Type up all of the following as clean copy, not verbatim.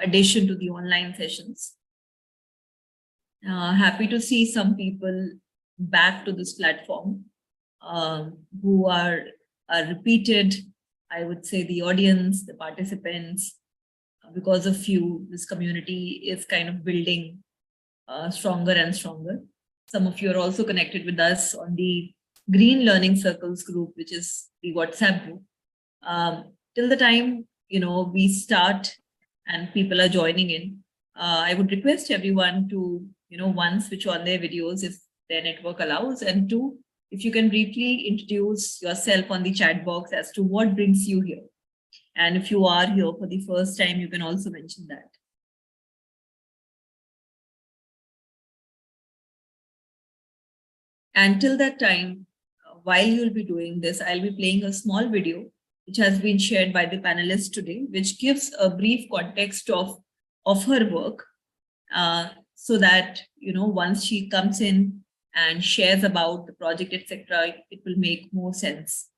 addition to the online sessions. Happy to see some people back to this platform who are repeated, I would say, the audience, the participants. Because of you, this community is kind of building stronger and stronger. Some of you are also connected with us on the Green Learning Circles group, which is the WhatsApp group. Till the time, we start and people are joining in, I would request everyone to, one, switch on their videos if their network allows, and two, if you can briefly introduce yourself on the chat box as to what brings you here. And if you are here for the first time, you can also mention that. Until that time, while you'll be doing this, I'll be playing a small video which has been shared by the panelists today, which gives a brief context of her work, so that, once she comes in and shares about the project, etc., it will make more sense.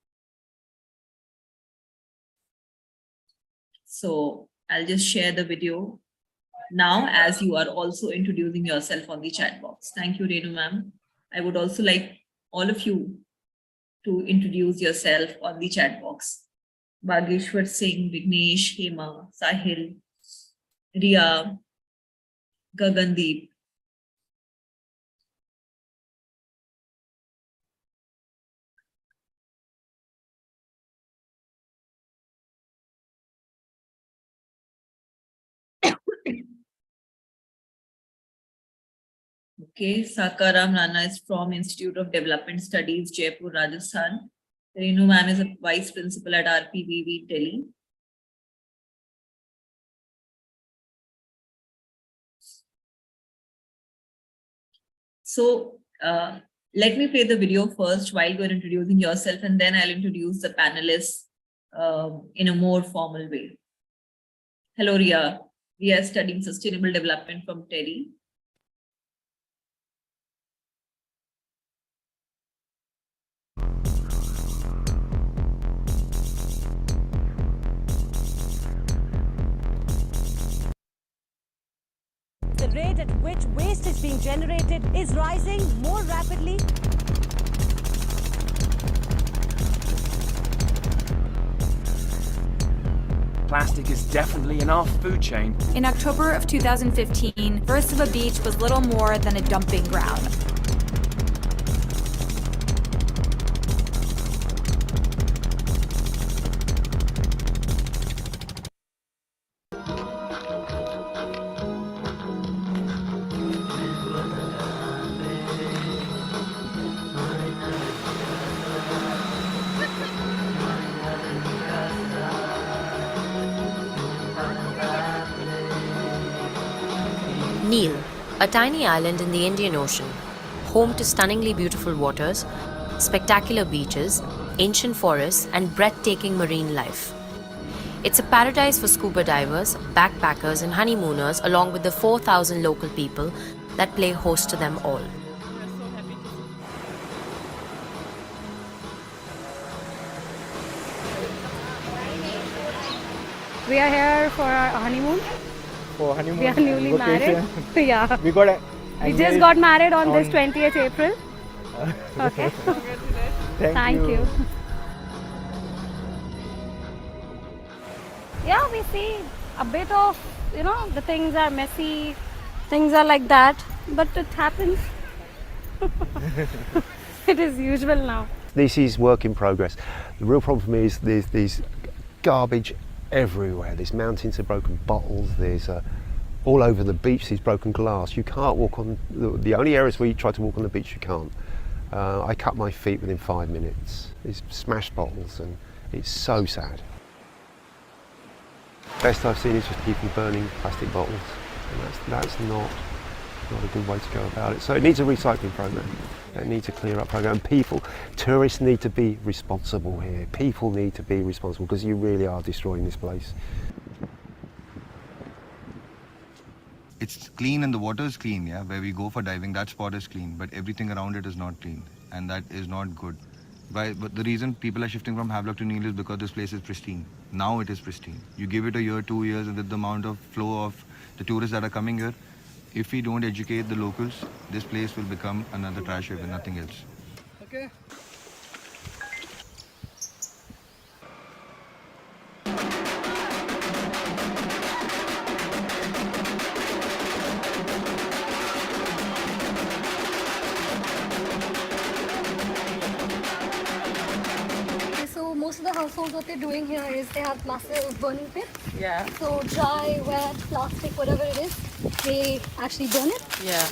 So I'll just share the video now as you are also introducing yourself on the chat box. Thank you, Renu ma'am. I would also like all of you to introduce yourself on the chat box. Bhageshwar Singh, Vignesh, Hema, Sahil, Riya, Gagandeep. Okay, Sakaram Rana is from Institute of Development Studies, Jaipur, Rajasthan. Renu ma'am is a vice principal at RPVV, Delhi. So let me play the video first while you're introducing yourself, and then I'll introduce the panelists in a more formal way. Hello, Ria. We are studying sustainable development from Delhi. The rate at which waste is being generated is rising more rapidly. Plastic is definitely in our food chain. In October of 2015, Versova Beach was little more than a dumping ground. Neel, a tiny island in the Indian Ocean, home to stunningly beautiful waters, spectacular beaches, ancient forests, and breathtaking marine life. It's a paradise for scuba divers, backpackers, and honeymooners, along with the 4,000 local people that play host to them all. We are here for our honeymoon. For honeymoon. We are newly married. Yeah. We just got married on this 20th April. Okay. Thank you. Yeah, we see a bit of, the things are messy, things are like that, but it happens. It is usual now. This is work in progress. The real problem for me is there's garbage everywhere. There's mountains of broken bottles, there's all over the beach there's broken glass. You can't walk on, the only areas where you try to walk on the beach you can't. I cut my feet within 5 minutes. There's smashed bottles and it's so sad. Best I've seen is just people burning plastic bottles, and that's not a good way to go about it. So it needs a recycling program. It needs a clear up program. People, tourists need to be responsible here. People need to be responsible because you really are destroying this place. It's clean and the water is clean, yeah. Where we go for diving, that spot is clean, but everything around it is not clean, and that is not good. But the reason people are shifting from Havelock to Neel is because this place is pristine. Now it is pristine. You give it a year, 2 years, and with the amount of flow of the tourists that are coming here, if we don't educate the locals, this place will become another trash heap and nothing else. Okay. So most of the households, what they're doing here is they have massive burning pit. Yeah. So dry, wet, plastic, whatever it is, they actually burn it. Yeah.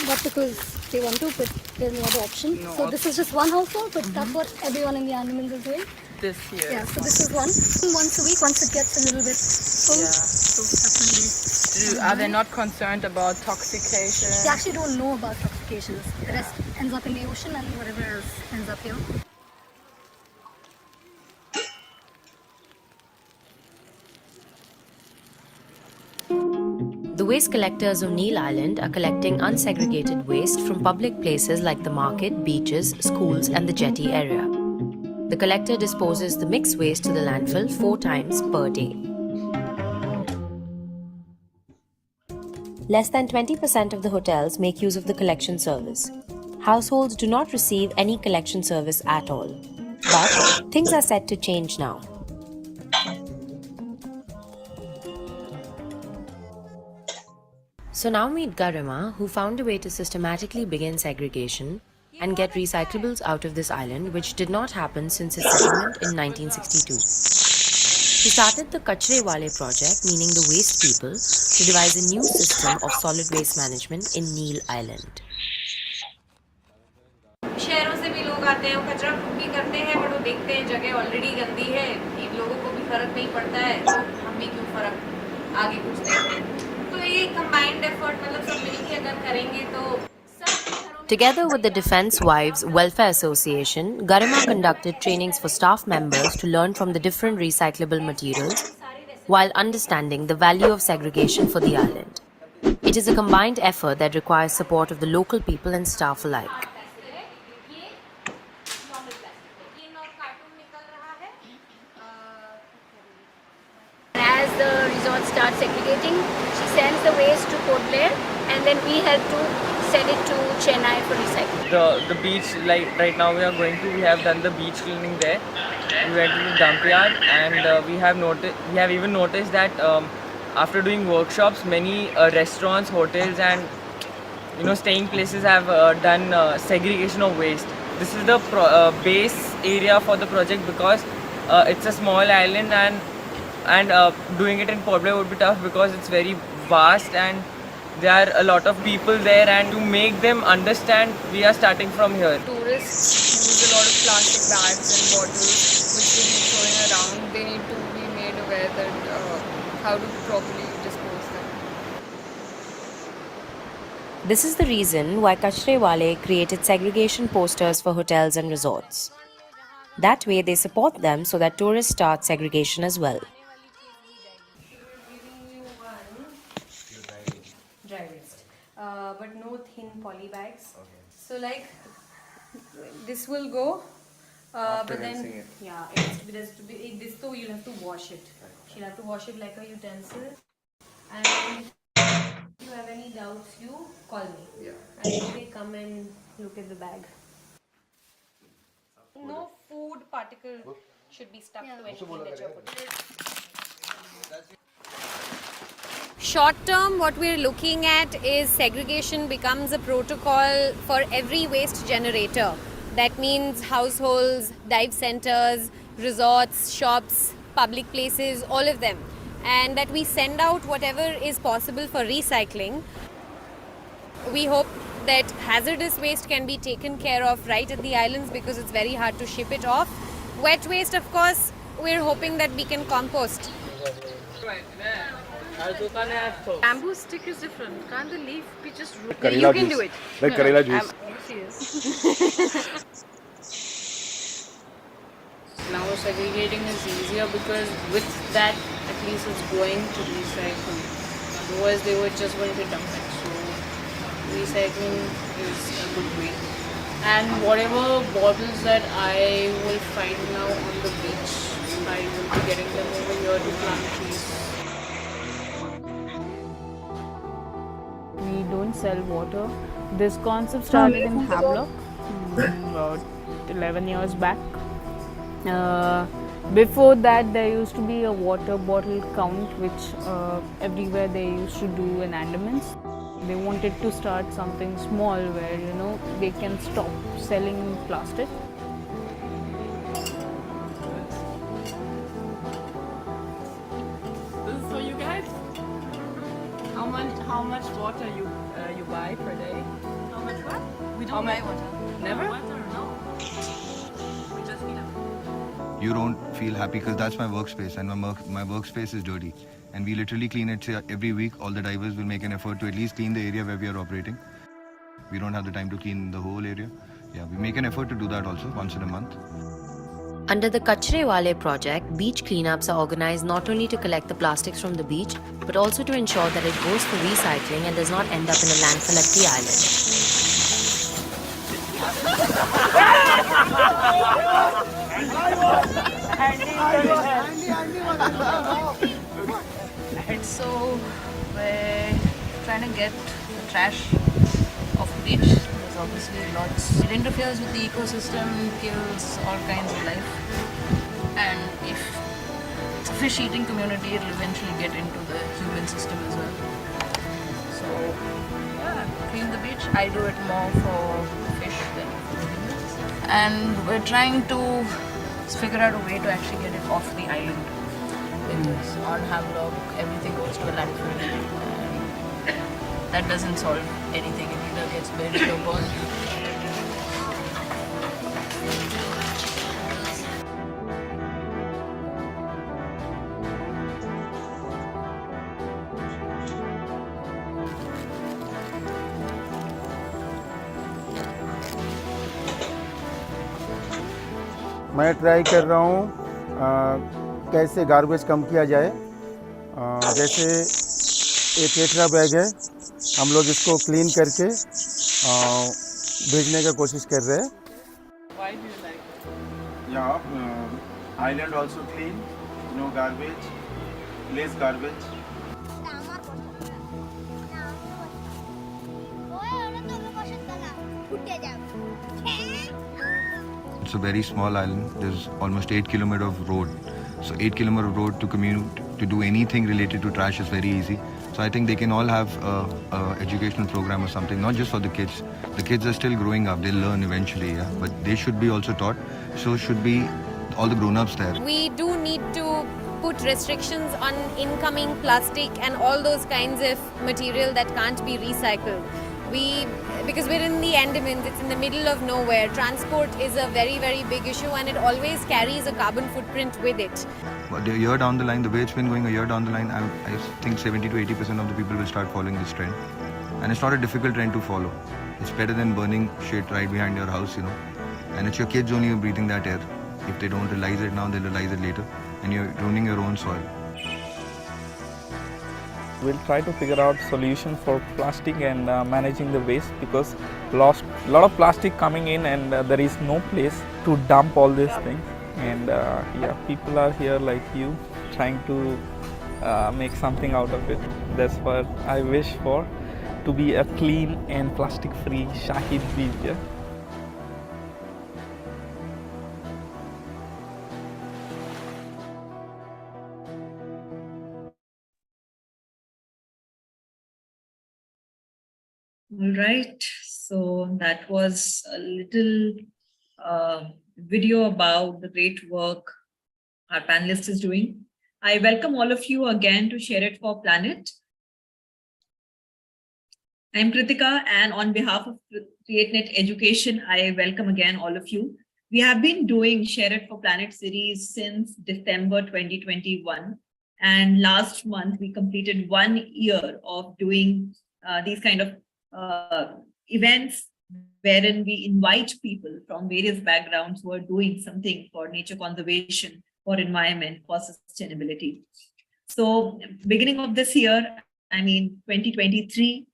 Not because they want to, but there's no other option. So this is just one household, but that's what everyone in the Andamans is doing. This here. Yeah, so this is once a week, once it gets a little bit full. Yeah. So that's when Are they not concerned about toxication? they actually don't know about toxications. The rest ends up in the ocean and whatever else ends up here. The waste collectors of Neil Island are collecting unsegregated waste from public places like the market, beaches, schools, and the jetty area. The collector disposes the mixed waste to the landfill 4 times per day. Less than 20% of the hotels make use of the collection service. Households do not receive any collection service at all. But things are set to change now. So now meet Garima, who found a way to systematically begin segregation and get recyclables out of this island, which did not happen since its settlement in 1962. He started the Kachre Wale project, meaning the waste people, to devise a new system of solid waste management in Neil Island. शहरों से भी लोग आते हैं, वो कचरा खुद भी करते हैं, बट वो देखते हैं जगह ऑलरेडी गंदी है, इन लोगों को भी फर्क नहीं पड़ता है, तो हम भी क्यों फर्क आगे कुछ देखते हैं। तो ये कंबाइंड एफर्ट मतलब सब मिलके अगर करेंगे तो Together with the Defence Wives Welfare Association, Garima conducted trainings for staff members to learn from the different recyclable materials while understanding the value of segregation for the island. It is a combined effort that requires support of the local people and staff alike. As the resort starts segregating, she sends the waste to Port Blair, and then we help to send it to Chennai for recycling. The beach, like right now we have done the beach cleaning there. We went to the dump yard, and we have even noticed that after doing workshops, many restaurants, hotels, and staying places have done segregation of waste. This is the base area for the project because it's a small island, and doing it in Port Blair would be tough because it's very vast and there are a lot of people there, and to make them understand, we are starting from here. Tourists use a lot of plastic bags and bottles which they keep throwing around. They need to be made aware that how to properly dispose them. This is the reason why Kachre Wale created segregation posters for hotels and resorts. That way they support them so that tourists start segregation as well. Dry waste, but no thin poly bags. Okay. So like this will go, but then it has to be this. So you'll have to wash it. She'll have to wash it like a utensil. And if you have any doubts, you call me. Yeah. And they come and look at the bag. No food particle should be stuck to anything that you're putting. Short term, what we're looking at is segregation becomes a protocol for every waste generator. That means households, dive centers, resorts, shops, public places, all of them. And that we send out whatever is possible for recycling. We hope that hazardous waste can be taken care of right at the islands because it's very hard to ship it off. Wet waste, of course, we're hoping that we can compost. Bamboo stick is different. Can't the leaf be just root? You can do it. Like Karela juice. Now segregating is easier because with that at least it's going to recycle. Otherwise they were just going to dump it. So recycling is a good way. And whatever bottles that I will find now on the beach, I will be getting them over here to plant trees. We don't sell water. This concept started in Havelock about 11 years back. Before that, there used to be a water bottle count, which everywhere they used to do in Andamans. They wanted to start something small where they can stop selling plastic. This is for you guys. How much water you buy per day? How much what? We don't buy water. Never? Water, no. We just feed them. You don't feel happy because that's my workspace, and my workspace is dirty. And we literally clean it every week. All the divers will make an effort to at least clean the area where we are operating. We don't have the time to clean the whole area. Yeah, we make an effort to do that also once in a month. Under the Kachre Wale project, beach cleanups are organized not only to collect the plastics from the beach, but also to ensure that it goes for recycling and does not end up in a landfill at the island. So we're trying to get the trash off the beach. There's obviously lots. It interferes with the ecosystem, kills all kinds of life. And if it's a fish eating community, it'll eventually get into the human system as well. So yeah, clean the beach. I do it more for fish than for humans. And we're trying to figure out a way to actually get it off the island. Because on Havelock, everything goes to a landfill. And that doesn't solve anything. It either gets buried or burned. मैं try कर रहा हूँ कैसे garbage कम किया जाए। जैसे एक tetra bag है, हम लोग इसको क्लीन करके भेजने का कोशिश कर रहे हैं। Why do you like it? Yeah, island also clean, no garbage, less garbage. It's a very small island. There's almost 8 kilometers of road. So 8 kilometers of road to commute, to do anything related to trash is very easy. So I think they can all have a educational program or something, not just for the kids. The kids are still growing up. They'll learn eventually, yeah. But they should be also taught. So should be all the grown-ups there. We do need to put restrictions on incoming plastic and all those kinds of material that can't be recycled. Because we're in the Andamans, it's in the middle of nowhere. Transport is a very, very big issue, and it always carries a carbon footprint with it. But a year down the line, the way it's been going, a year down the line, I think 70 to 80% of the people will start following this trend. And it's not a difficult trend to follow. It's better than burning shit right behind your house, And it's your kids only who are breathing that air. If they don't realize it now, they'll realize it later. And you're ruining your own soil. We'll try to figure out solution for plastic and managing the waste, because a lot of plastic coming in and there is no place to dump all these things. And yeah, people are here like you trying to make something out of it. That's what I wish for, to be a clean and plastic free SharEd beach. Yeah? All right, so that was a little video about the great work our panelist is doing. I welcome all of you again to SharEd for Planet. I'm Kritika, and on behalf of CreateNet Education, I welcome again all of you. We have been doing SharEd for Planet series since December 2021. And last month, we completed 1 year of doing these kind of events wherein we invite people from various backgrounds who are doing something for nature conservation, for environment, for sustainability. So beginning of this year, 2023,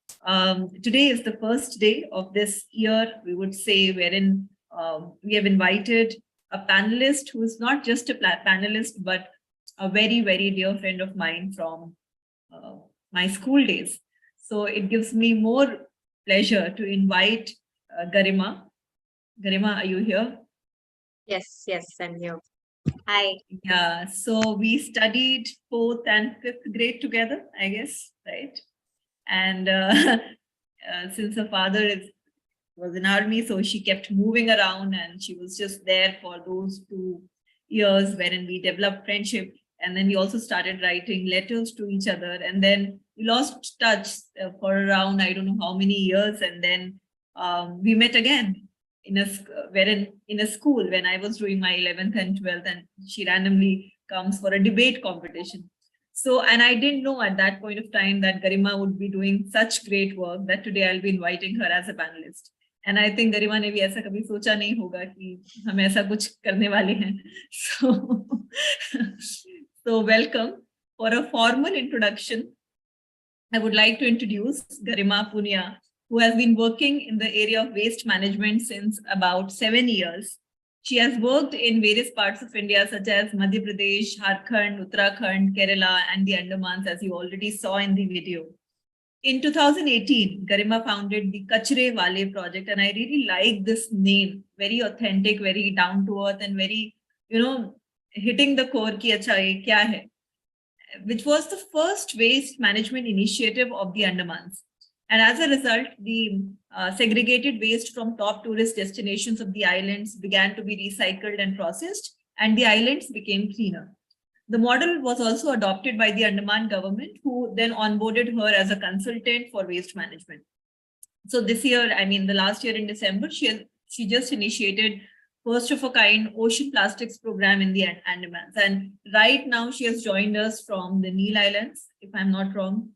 today is the first day of this year, we would say, wherein we have invited a panelist who is not just a panelist, but a very, very dear friend of mine from my school days. So it gives me more pleasure to invite Garima. Garima, are you here? Yes, I'm here. Hi. Yeah, so we studied 4th and 5th grade together, I guess, right? And since her father was in army, so she kept moving around and she was just there for those 2 years wherein we developed friendship. And then we also started writing letters to each other, and then we lost touch for around, I don't know how many years. And then we met again in a school when I was doing my 11th and 12th, and she randomly comes for a debate competition. So, and I didn't know at that point of time that Garima would be doing such great work that today I'll be inviting her as a panelist. And I think Garima ने भी ऐसा कभी सोचा नहीं होगा कि हम ऐसा कुछ करने वाले हैं. So welcome. For a formal introduction, I would like to introduce Garima Punia, who has been working in the area of waste management since about 7 years. She has worked in various parts of India, such as Madhya Pradesh, Jharkhand, Uttarakhand, Kerala, and the Andamans, as you already saw in the video. In 2018, Garima founded the Kachre Wale project, and I really like this name. Very authentic, very down to earth, and very, hitting the core ki acha ye kya hai, which was the first waste management initiative of the Andamans. And as a result, the segregated waste from top tourist destinations of the islands began to be recycled and processed, and the islands became cleaner. The model was also adopted by the Andaman government, who then onboarded her as a consultant for waste management. So this year, the last year in December, she just initiated first of a kind ocean plastics program in the Andamans. And right now she has joined us from the Neel Islands, if I'm not wrong,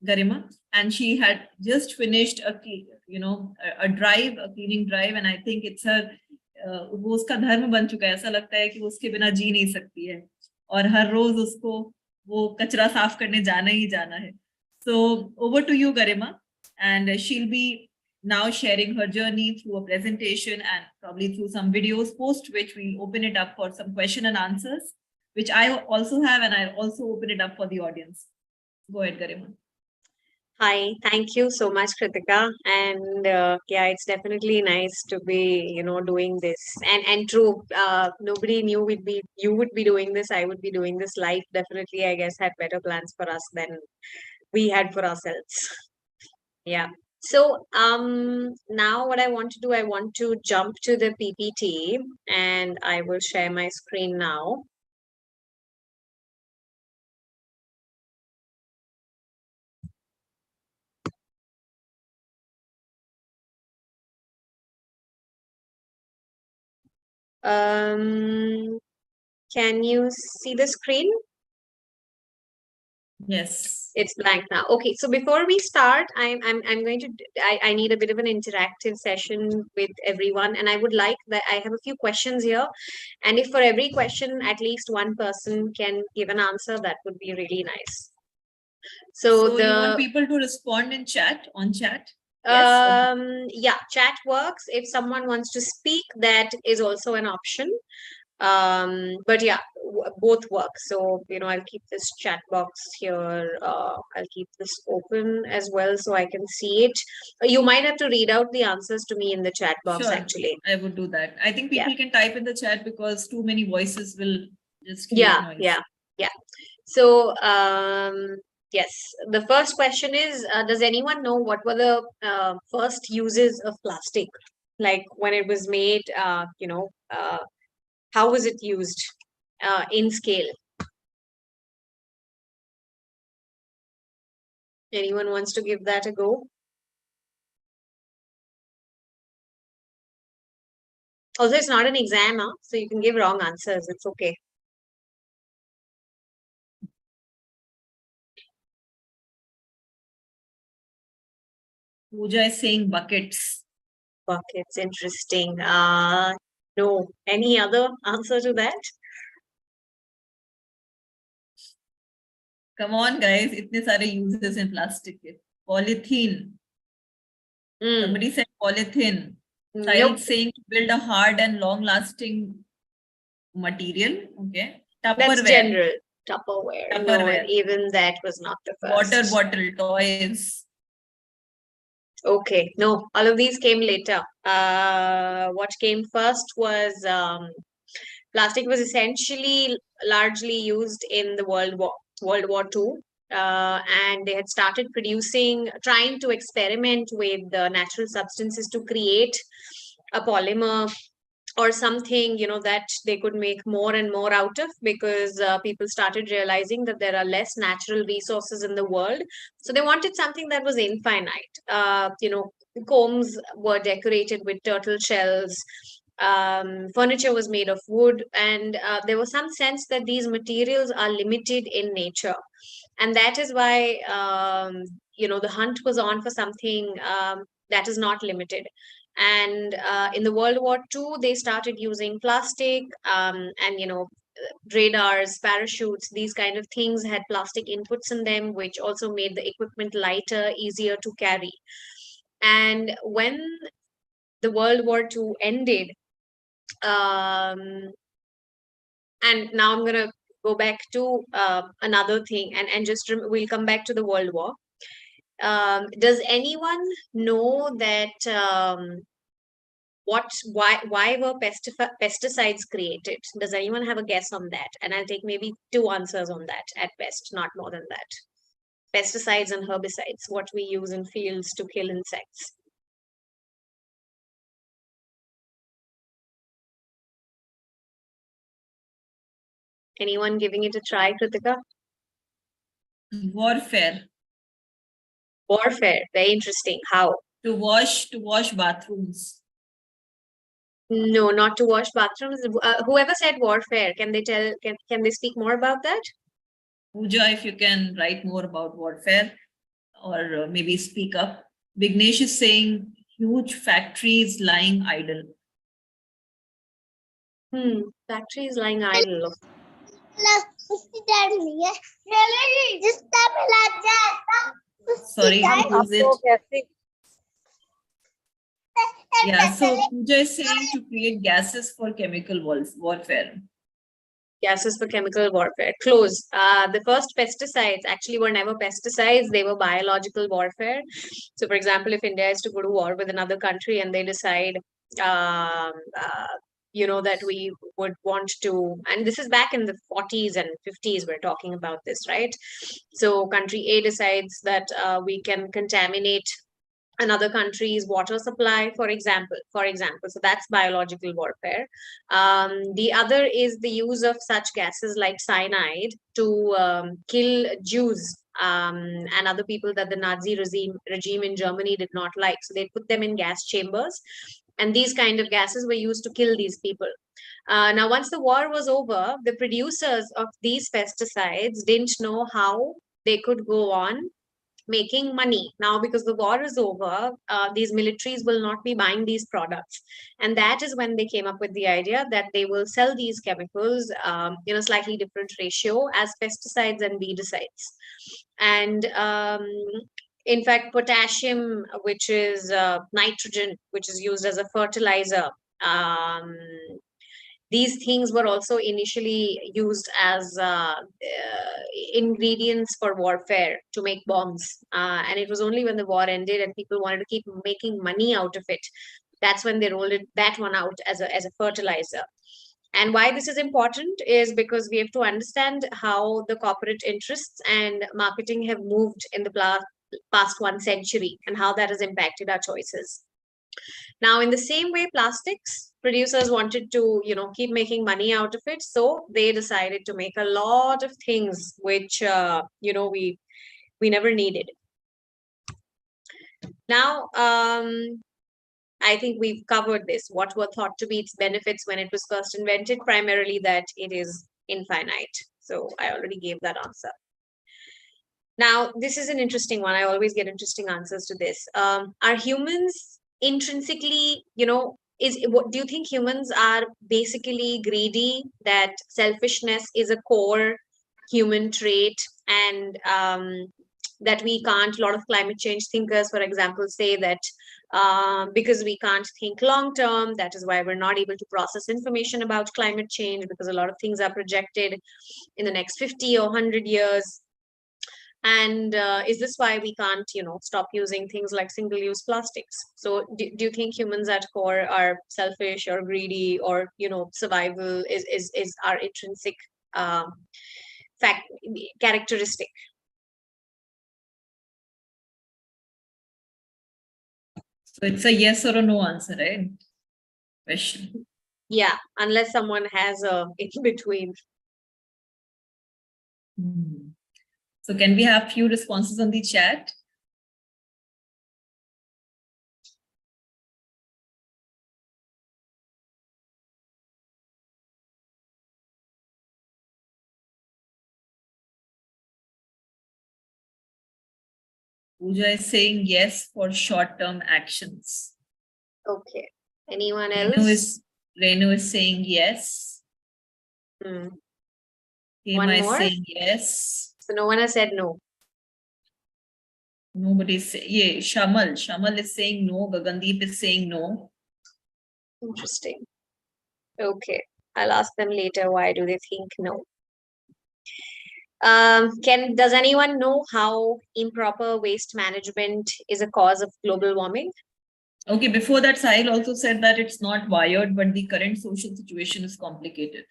Garima, and she had just finished a cleaning drive, and I think it's her वो उसका धर्म बन चुका है. ऐसा लगता है कि वो उसके बिना जी नहीं सकती है और हर रोज उसको वो कचरा साफ करने जाना ही जाना है. So over to you, Garima, and she'll be now sharing her journey through a presentation and probably through some videos, post which we'll open it up for some question and answers, which I also have, and I'll also open it up for the audience. Go ahead, Garima. Hi, thank you so much, Kritika. And yeah, it's definitely nice to be, doing this. And true, nobody knew you would be doing this. I would be doing this. Life definitely, I guess, had better plans for us than we had for ourselves. Yeah. So now what I want to do, I want to jump to the PPT, and I will share my screen now. Can you see the screen? Yes. It's blank now. Okay, so before we start, I'm going to, I need a bit of an interactive session with everyone, and I would like that I have a few questions here, and if for every question at least one person can give an answer, that would be really nice. So you want people to respond in chat, on chat? Yes. Yeah, chat works. If someone wants to speak, that is also an option. But yeah, both work. So, I'll keep this chat box here. I'll keep this open as well so I can see it. You might have to read out the answers to me in the chat box, Sure, actually. I would do that. I think people can type in the chat because too many voices will just create noise. Yeah. So, yes, the first question is, does anyone know what were the first uses of plastic? Like when it was made, how was it used in scale? Anyone wants to give that a go? Also, it's not an exam, so you can give wrong answers. It's okay. Pooja is saying buckets. Buckets, interesting. No. Any other answer to that? Come on, guys. Itne sare uses in plastic. Polythene. Somebody said polythene. Child saying to build a hard and long-lasting material. Okay. That's Tupperware. general. Tupperware. No, Tupperware. even that was not the first. Water bottle, toys. Okay, no, all of these came later. What came first was plastic was essentially largely used in the World War II. And they had started trying to experiment with the natural substances to create a polymer or something, that they could make more and more out of, because people started realizing that there are less natural resources in the world. So they wanted something that was infinite. Combs were decorated with turtle shells. Furniture was made of wood, and there was some sense that these materials are limited in nature. And that is why, the hunt was on for something that is not limited. And in the World War II, they started using plastic, and radars, parachutes, these kind of things had plastic inputs in them, which also made the equipment lighter, easier to carry. And when the World War II ended, and now I'm going to go back to another thing, and we'll come back to the World War. Does anyone know that why were pesticides created? Does anyone have a guess on that? And I'll take maybe 2 answers on that at best, not more than that. Pesticides and herbicides, what we use in fields to kill insects. Anyone giving it a try, Kritika? Warfare. Warfare, very interesting. How? To wash bathrooms. No, not to wash bathrooms. Whoever said warfare, can they speak more about that? Pooja, if you can write more about warfare, or maybe speak up. Vignesh is saying huge factories lying idle. Factories lying idle. Sorry, who's it? Yeah, so Pooja is saying to create gases for chemical warfare. Gases for chemical warfare. Close. The first pesticides actually were never pesticides, they were biological warfare. So, for example, if India is to go to war with another country and they decide, that we would want to, and this is back in the 40s and 50s, we're talking about this, right? So, country A decides that we can contaminate another country's water supply, for example. So that's biological warfare. The other is the use of such gases like cyanide to kill Jews and other people that the Nazi regime in Germany did not like. So they put them in gas chambers, and these kind of gases were used to kill these people. Now, once the war was over, the producers of these pesticides didn't know how they could go on making money. Now, because the war is over, these militaries will not be buying these products. And that is when they came up with the idea that they will sell these chemicals in a slightly different ratio as pesticides and weedicides. And in fact, potassium, which is nitrogen, which is used as a fertilizer, these things were also initially used as ingredients for warfare to make bombs. And it was only when the war ended and people wanted to keep making money out of it, that's when they rolled that one out as a fertilizer. And why this is important is because we have to understand how the corporate interests and marketing have moved in the past 1 century and how that has impacted our choices. Now, in the same way, plastics producers wanted to, keep making money out of it. So they decided to make a lot of things which, we never needed. Now, I think we've covered this. What were thought to be its benefits when it was first invented? Primarily that it is infinite. So I already gave that answer. Now, this is an interesting one. I always get interesting answers to this. Are humans intrinsically, do you think humans are basically greedy, that selfishness is a core human trait, and that we can't. A lot of climate change thinkers, for example, say that because we can't think long term, that is why we're not able to process information about climate change, because a lot of things are projected in the next 50 or 100 years. And is this why we can't, stop using things like single-use plastics? So do you think humans at core are selfish or greedy, or, survival is our intrinsic fact characteristic? So it's a yes or a no answer, right? Question. Yeah, unless someone has a in between. So can we have few responses on the chat? Pooja is saying yes for short-term actions. Okay. Anyone else? Renu is saying yes. One Hema is more? saying yes. So no one has said no. Nobody's saying, yeah, Shamal is saying no. Gagandeep is saying no. Interesting. Okay. I'll ask them later, why do they think no? Does anyone know how improper waste management is a cause of global warming? Okay, before that, Sahil also said that it's not wired, but the current social situation is complicated.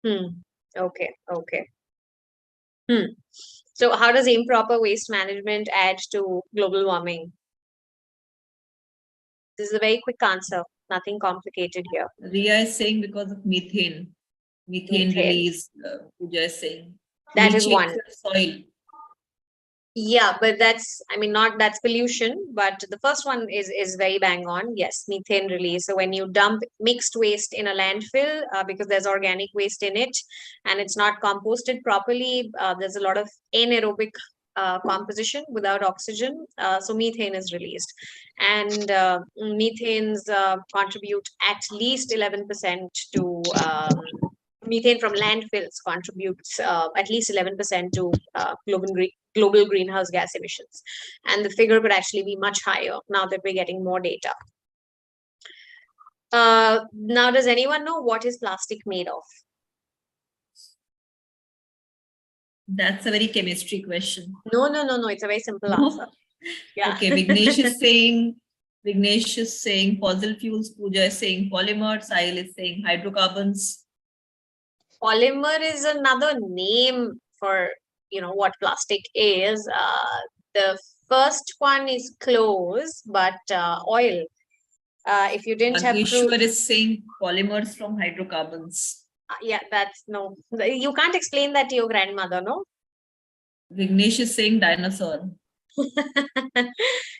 Okay. So how does improper waste management add to global warming? This is a very quick answer. Nothing complicated here. Ria is saying because of methane. Methane release, Pooja is saying. That is one. Soil. Yeah, but that's pollution, but the first one is very bang on. Yes, methane release. So when you dump mixed waste in a landfill, because there's organic waste in it and it's not composted properly, there's a lot of anaerobic composition without oxygen. So methane is released, and methanes contribute at least 11% to methane from landfills contributes at least 11% to global greenhouse gas emissions. And the figure could actually be much higher now that we're getting more data. Now, does anyone know what is plastic made of? That's a very chemistry question. No. It's a very simple answer. Yeah. Okay, Vignesh is saying fossil fuels. Pooja is saying polymer. Sahil is saying hydrocarbons. Polymer is another name for what plastic is. The first one is close, but oil. If you didn't have Ishwar is saying polymers from hydrocarbons. Yeah, that's no. You can't explain that to your grandmother, no? Vignesh is saying dinosaur.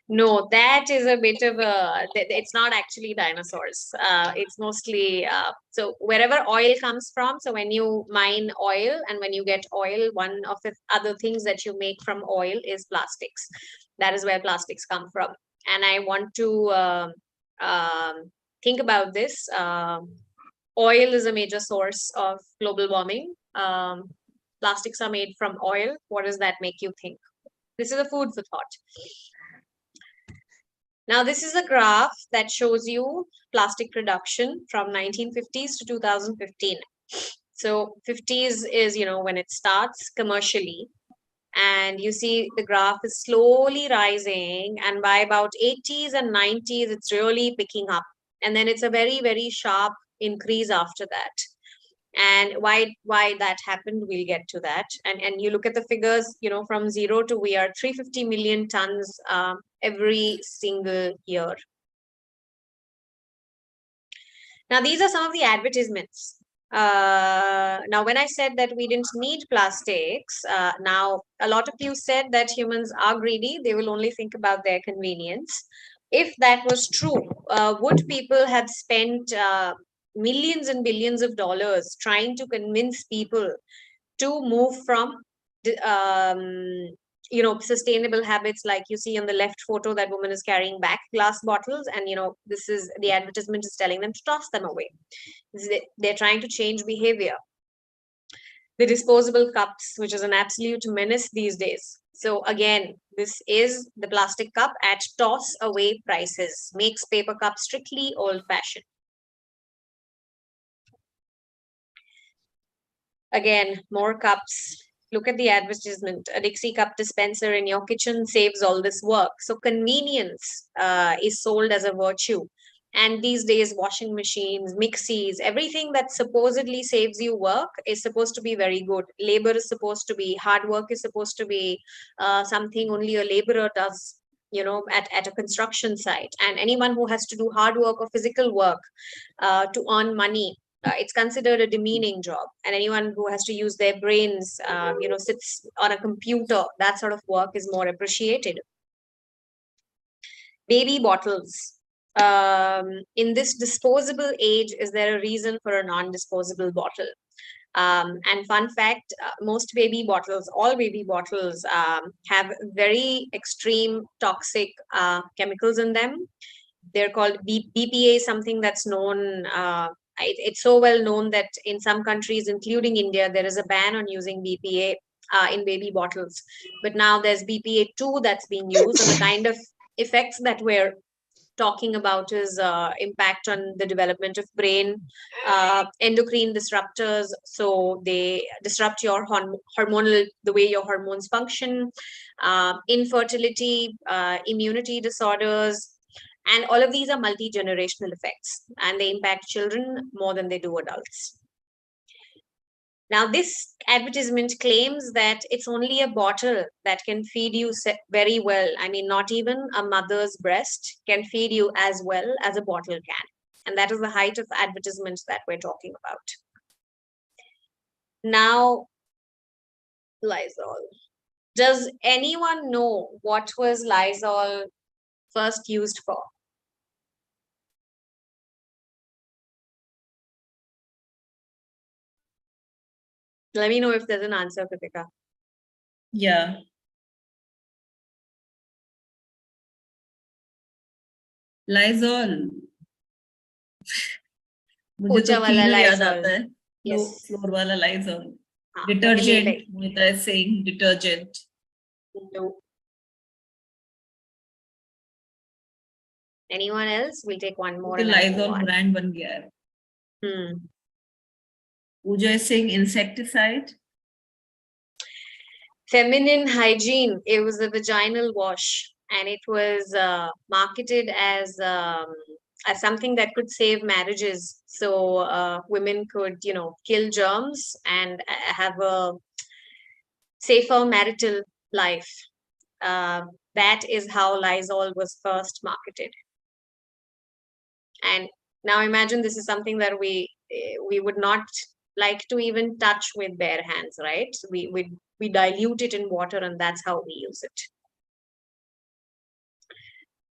No, that is a bit of a. It's not actually dinosaurs. It's mostly so wherever oil comes from. So when you mine oil and when you get oil, one of the other things that you make from oil is plastics. That is where plastics come from. And I want to think about this. Oil is a major source of global warming. Plastics are made from oil. What does that make you think? This is a food for thought. Now, this is a graph that shows you plastic production from 1950s to 2015. So 50s is, when it starts commercially. And you see the graph is slowly rising. And by about 80s and 90s, it's really picking up. And then it's a very, very sharp increase after that. And why that happened, we'll get to that. And you look at the figures, from 0 to we are 350 million tons every single year. Now, these are some of the advertisements. Now, when I said that we didn't need plastics, now a lot of you said that humans are greedy. They will only think about their convenience. If that was true, would people have spent millions and billions of dollars trying to convince people to move from sustainable habits? Like you see on the left photo, that woman is carrying back glass bottles, and this is the advertisement is telling them to toss them away. They're trying to change behavior. The disposable cups, which is an absolute menace these days. So again, this is the plastic cup at toss away prices. Makes paper cup strictly old fashioned. Again, more cups. Look at the advertisement. A Dixie cup dispenser in your kitchen saves all this work. So convenience is sold as a virtue. And these days, washing machines, mixies, everything that supposedly saves you work is supposed to be very good. Labor is supposed to be, hard work is supposed to be something only a laborer does, at a construction site. And anyone who has to do hard work or physical work to earn money, it's considered a demeaning job. And anyone who has to use their brains, sits on a computer, that sort of work is more appreciated. Baby bottles. In this disposable age, is there a reason for a non-disposable bottle? And fun fact, most baby bottles, all baby bottles have very extreme toxic chemicals in them. They're called BPA, something that's known, it's so well known that in some countries, including India, there is a ban on using BPA in baby bottles. But now there's BPA2 that's being used, and the kind of effects that we're talking about is impact on the development of brain, endocrine disruptors. So they disrupt your hormonal, the way your hormones function, infertility, immunity disorders, and all of these are multi-generational effects, and they impact children more than they do adults. Now, this advertisement claims that it's only a bottle that can feed you very well. I mean, not even a mother's breast can feed you as well as a bottle can. And that is the height of advertisements that we're talking about. Now, Lysol. Does anyone know what was Lysol first used for? Let me know if there's an answer, Kritika. Yeah. Lysol. मुझे तो cleaner याद आता है. Yes. Floor वाला Lysol. Detergent. Moita is saying detergent. No. Anyone else? We'll take one more. Lysol brand बन गया है. Pooja is saying insecticide. Feminine hygiene. It was a vaginal wash, and it was marketed as something that could save marriages. So women could, kill germs and have a safer marital life. That is how Lysol was first marketed. And now imagine this is something that we would not like to even touch with bare hands, right? We dilute it in water, and that's how we use it.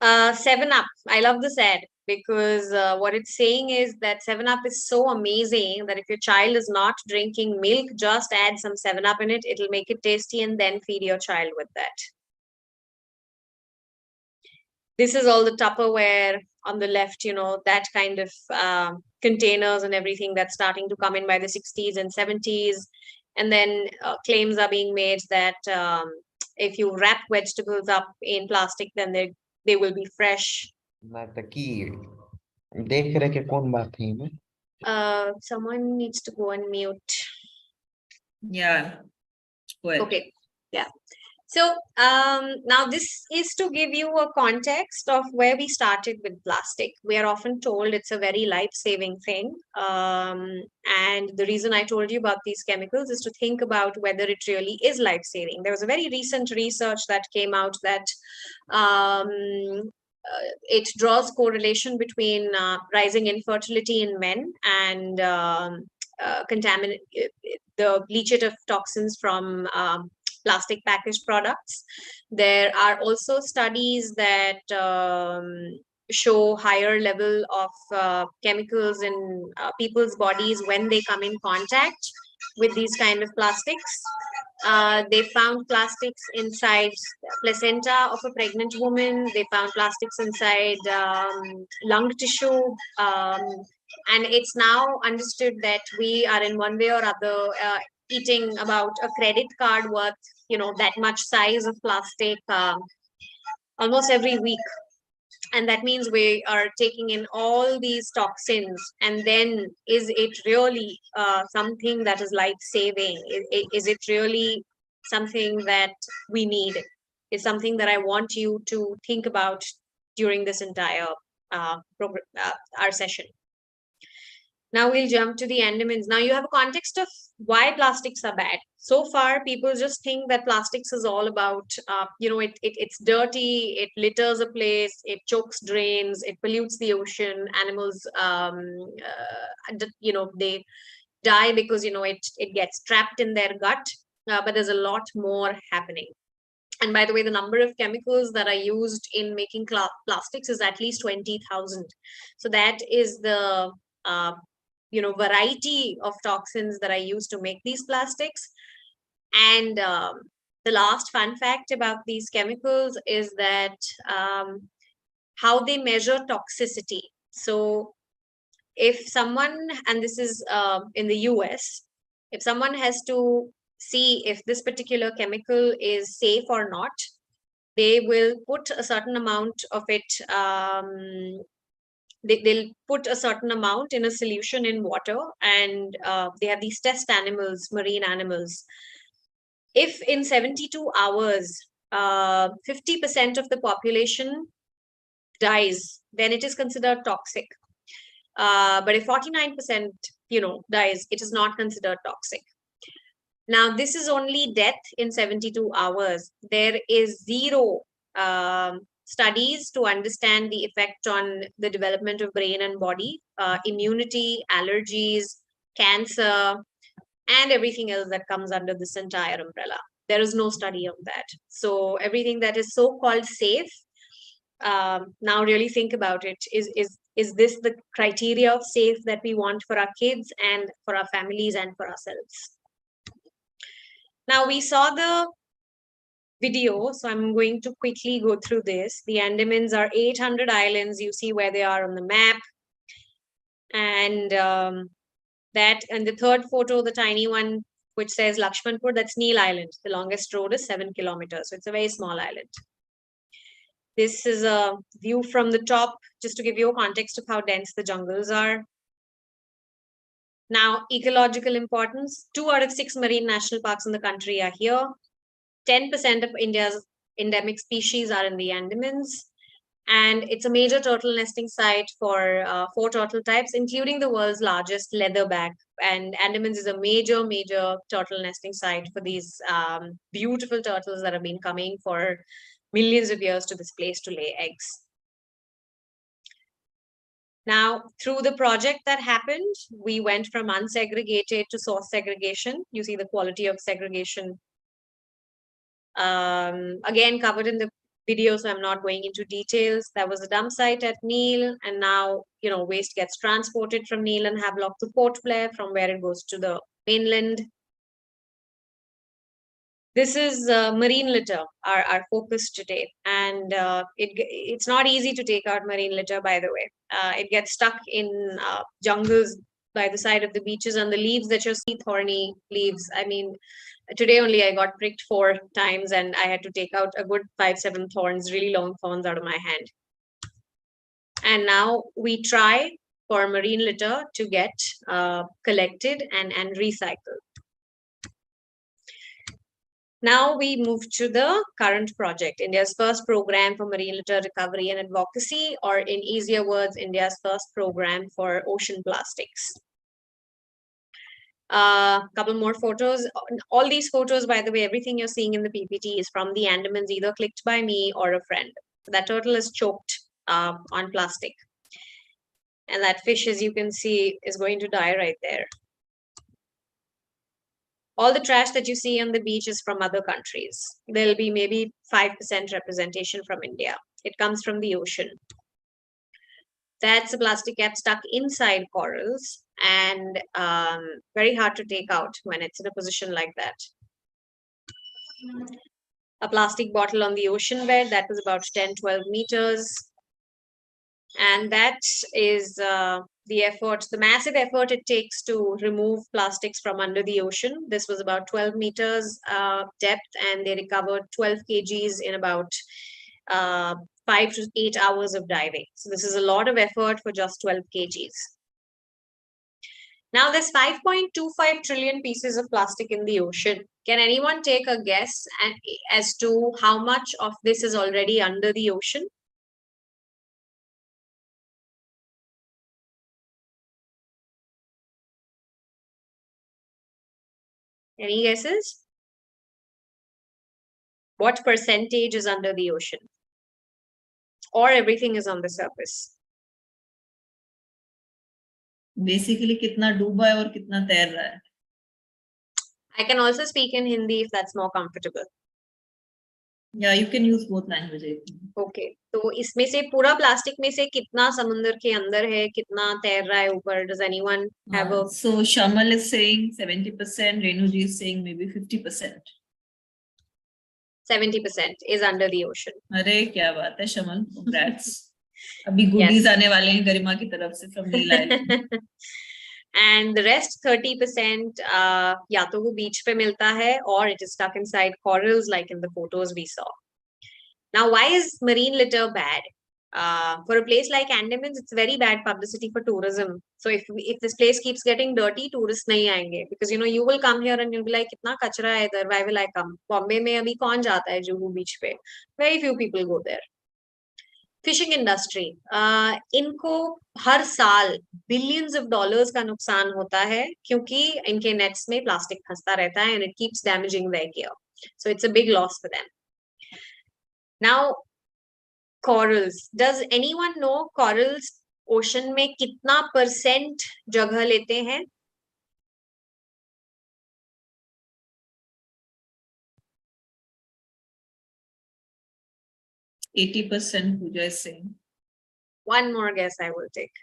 7-Up. I love this ad because what it's saying is that 7-Up is so amazing that if your child is not drinking milk, just add some 7-Up in it. It'll make it tasty, and then feed your child with that. This is all the Tupperware on the left, that kind of containers and everything that's starting to come in by the 60s and 70s. And then claims are being made that if you wrap vegetables up in plastic, then they will be fresh. Someone needs to go and mute. Yeah. Okay. Yeah. So now this is to give you a context of where we started with plastic. We are often told it's a very life-saving thing. And the reason I told you about these chemicals is to think about whether it really is life-saving. There was a very recent research that came out that it draws correlation between rising infertility in men and the leachate toxins from plastic packaged products. There are also studies that show higher level of chemicals in people's bodies when they come in contact with these kind of plastics. They found plastics inside placenta of a pregnant woman. They found plastics inside lung tissue. And it's now understood that we are in one way or other eating about a credit card worth, that much size of plastic almost every week. And that means we are taking in all these toxins. And then is it really something that is life-saving? Is it really something that we need? Is something that I want you to think about during this entire our session. Now we'll jump to the Andamans. Now you have a context of why plastics are bad. So far, people just think that plastics is all about, it's dirty, it litters a place, it chokes drains, it pollutes the ocean, animals, they die because, it gets trapped in their gut. But there's a lot more happening. And by the way, the number of chemicals that are used in making plastics is at least 20,000. So that is the variety of toxins that are used to make these plastics. And the last fun fact about these chemicals is that how they measure toxicity. So if someone, and this is in the US, if someone has to see if this particular chemical is safe or not, they will put a certain amount of it, they'll put a certain amount in a solution in water, and they have these test animals, marine animals. If in 72 hours, 50% of the population dies, then it is considered toxic. But if 49%, dies, it is not considered toxic. Now, this is only death in 72 hours. There is zero studies to understand the effect on the development of brain and body, immunity, allergies, cancer, and everything else that comes under this entire umbrella. There is no study on that. So everything that is so-called safe, now really think about it. Is this the criteria of safe that we want for our kids and for our families and for ourselves? Now, we saw the video, so I'm going to quickly go through this. The Andamans are 800 islands. You see where they are on the map. And and the third photo, the tiny one, which says Lakshmanpur, that's Neil Island. The longest road is 7 kilometers. So it's a very small island. This is a view from the top, just to give you a context of how dense the jungles are. Now, ecological importance. 2 out of 6 marine national parks in the country are here. 10% of India's endemic species are in the Andamans. And it's a major turtle nesting site for 4 turtle types, including the world's largest leatherback. And Andamans is a major, major turtle nesting site for these beautiful turtles that have been coming for millions of years to this place to lay eggs. Now, through the project that happened, we went from unsegregated to source segregation. You see the quality of segregation. Again, covered in the video, so I'm not going into details. There was a dump site at Neil, and now, waste gets transported from Neil and Havelock to Port Blair, from where it goes to the mainland. This is marine litter, our focus today. And it's not easy to take out marine litter, by the way. It gets stuck in jungles by the side of the beaches, and the leaves that you see, thorny leaves. I mean, today only I got pricked 4 times, and I had to take out a good 5-7 thorns, really long thorns out of my hand. And now we try for marine litter to get collected and recycled. Now we move to the current project, India's first program for marine litter recovery and advocacy, or in easier words, India's first program for ocean plastics. Couple more photos. All these photos, by the way, everything you're seeing in the PPT is from the Andamans, either clicked by me or a friend. That turtle is choked on plastic. And that fish, as you can see, is going to die right there. All the trash that you see on the beach is from other countries. There'll be maybe 5% representation from India. It comes from the ocean. That's a plastic cap stuck inside corals, and very hard to take out when it's in a position like that. A plastic bottle on the ocean bed, that was about 10-12 meters. And that is the effort, the massive effort it takes to remove plastics from under the ocean. This was about 12 meters depth, and they recovered 12 kgs in about 5 to 8 hours of diving. So this is a lot of effort for just 12 kgs. Now there's 5.25 trillion pieces of plastic in the ocean. Can anyone take a guess as to how much of this is already under the ocean? Any guesses? What percentage is under the ocean? Or everything is on the surface? Basically, कितना डूबा है और कितना तैर रहा है. I can also speak in Hindi if that's more comfortable. Yeah, you can use both languages. Okay, तो इसमें से पूरा प्लास्टिक में से कितना समुद्र के अंदर है, कितना तैर रहा है ऊपर? Does anyone have a? So Shamal is saying 70%, Renuji is saying maybe 50%. 70% is under the ocean. अरे क्या बात है शमल, congrats. अभी goodies आने वाले हैं गरिमा की तरफ से from Neil Island. And the rest 30% या तो वो बीच पे मिलता है or it is stuck inside corals like in the photos we saw. Now, why is marine litter bad? For a place like Andaman, it's very bad publicity for tourism. So if this place keeps getting dirty, tourists nahi aayenge, because you will come here and you'll be like, kitna kachra hai idhar, why will I come? Bombay mein abhi kaun jata hai Juhu beach pe? Very few people go there. Fishing industry, इनको हर साल billions of dollars का नुकसान होता है क्योंकि इनके nets में plastic फंसता रहता है and it keeps damaging their gear. So it's a big loss for them. Now corals, does anyone know corals ocean में कितना % जगह लेते हैं? %80% Pooja is saying. One more guess I will take.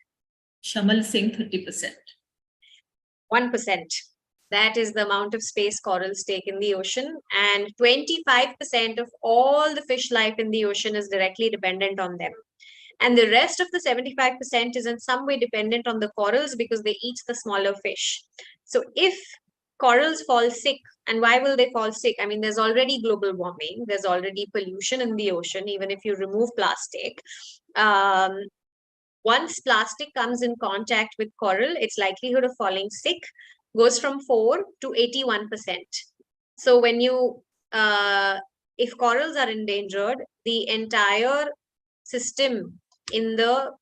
Shamal is saying 30%. 1%. That is the amount of space corals take in the ocean, and 25% of all the fish life in the ocean is directly dependent on them. And the rest of the 75% is in some way dependent on the corals because they eat the smaller fish. So if corals fall sick, and why will they fall sick? I mean, there's already global warming, there's already pollution in the ocean, even if you remove plastic. Once plastic comes in contact with coral, its likelihood of falling sick goes from 4 to 81%. So when you, if corals are endangered, the entire system in the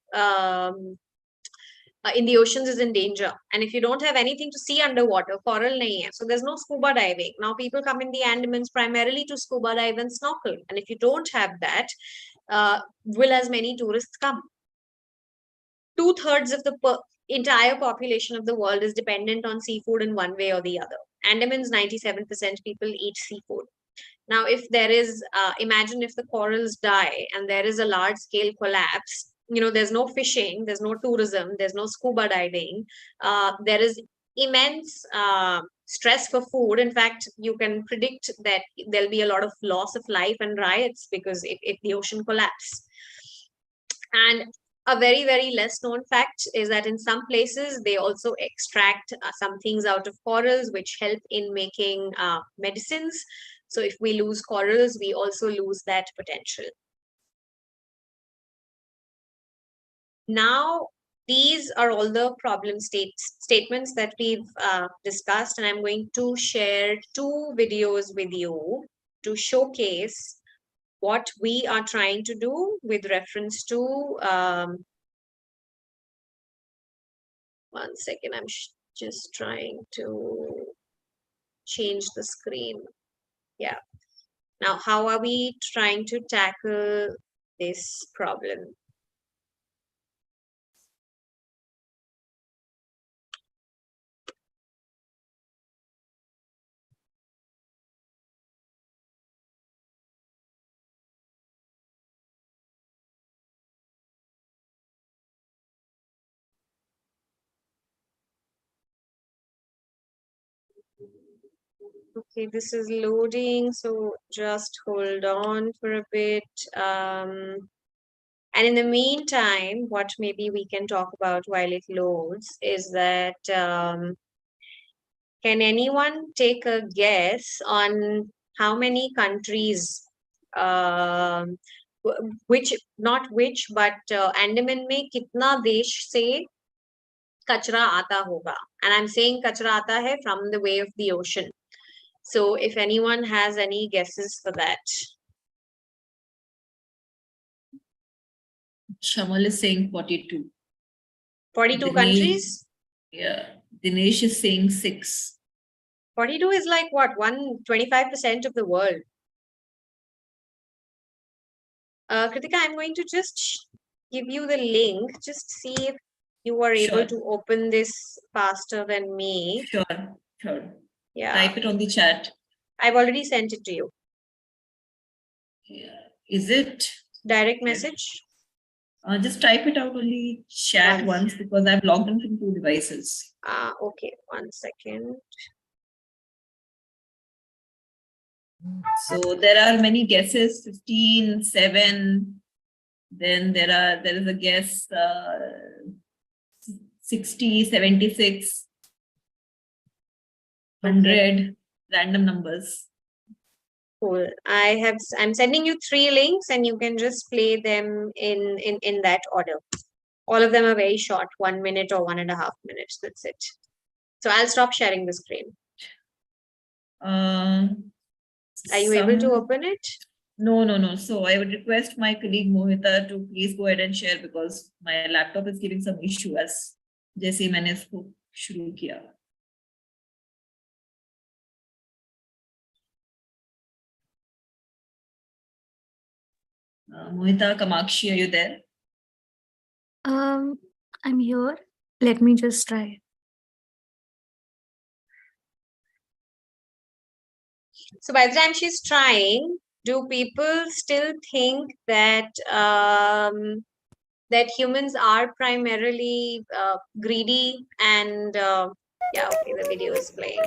oceans is in danger. And if you don't have anything to see underwater, coral nahi hai. So there's no scuba diving. Now people come in the Andamans primarily to scuba dive and snorkel. And if you don't have that, will as many tourists come? 2/3 of the entire population of the world is dependent on seafood in one way or the other. Andaman's 97% people eat seafood. Now, if there is, imagine if the corals die and there is a large scale collapse, there's no fishing, there's no tourism, there's no scuba diving, there is immense stress for food. In fact, you can predict that there'll be a lot of loss of life and riots because if the ocean collapses. And a very, very less known fact is that in some places, they also extract some things out of corals, which help in making medicines. So if we lose corals, we also lose that potential. Now, these are all the problem statements that we've discussed, and I'm going to share 2 videos with you to showcase what we are trying to do with reference to, one second, I'm just trying to change the screen. Yeah. Now, how are we trying to tackle this problem? Okay, this is loading, so just hold on for a bit. And in the meantime, what maybe we can talk about while it loads is that can anyone take a guess on how many countries, but Andaman में कितना देश से कचरा आता होगा? And I'm saying कचरा आता है from the way of the ocean. So if anyone has any guesses for that. Shamal is saying 42. 42 countries? Yeah. Dinesh is saying 6. 42 is like what? 25% of the world. Kritika, I'm going to just give you the link. Just see if you are able to open this faster than me. Sure. Yeah. Type it on the chat. I've already sent it to you. Yeah. Is it? Direct message? Just type it out only chat once because I've logged in from 2 devices. Okay. 1 second. So there are many guesses, 15, 7. Then there is a guess 60, 76, 100, random numbers. Cool. I'm sending you 3 links and you can just play them in that order. All of them are very short, 1 minute or 1.5 minutes. That's it. So I'll stop sharing the screen. Are you able to open it? No. So I would request my colleague Mohita to please go ahead and share because my laptop is giving some issue as जैसे ही मैंने इसको शुरू किया. Mohita, Kamakshi, are you there? I'm here. Let me just try. So by the time she's trying, do people still think that that humans are primarily greedy and yeah, okay, the video is playing.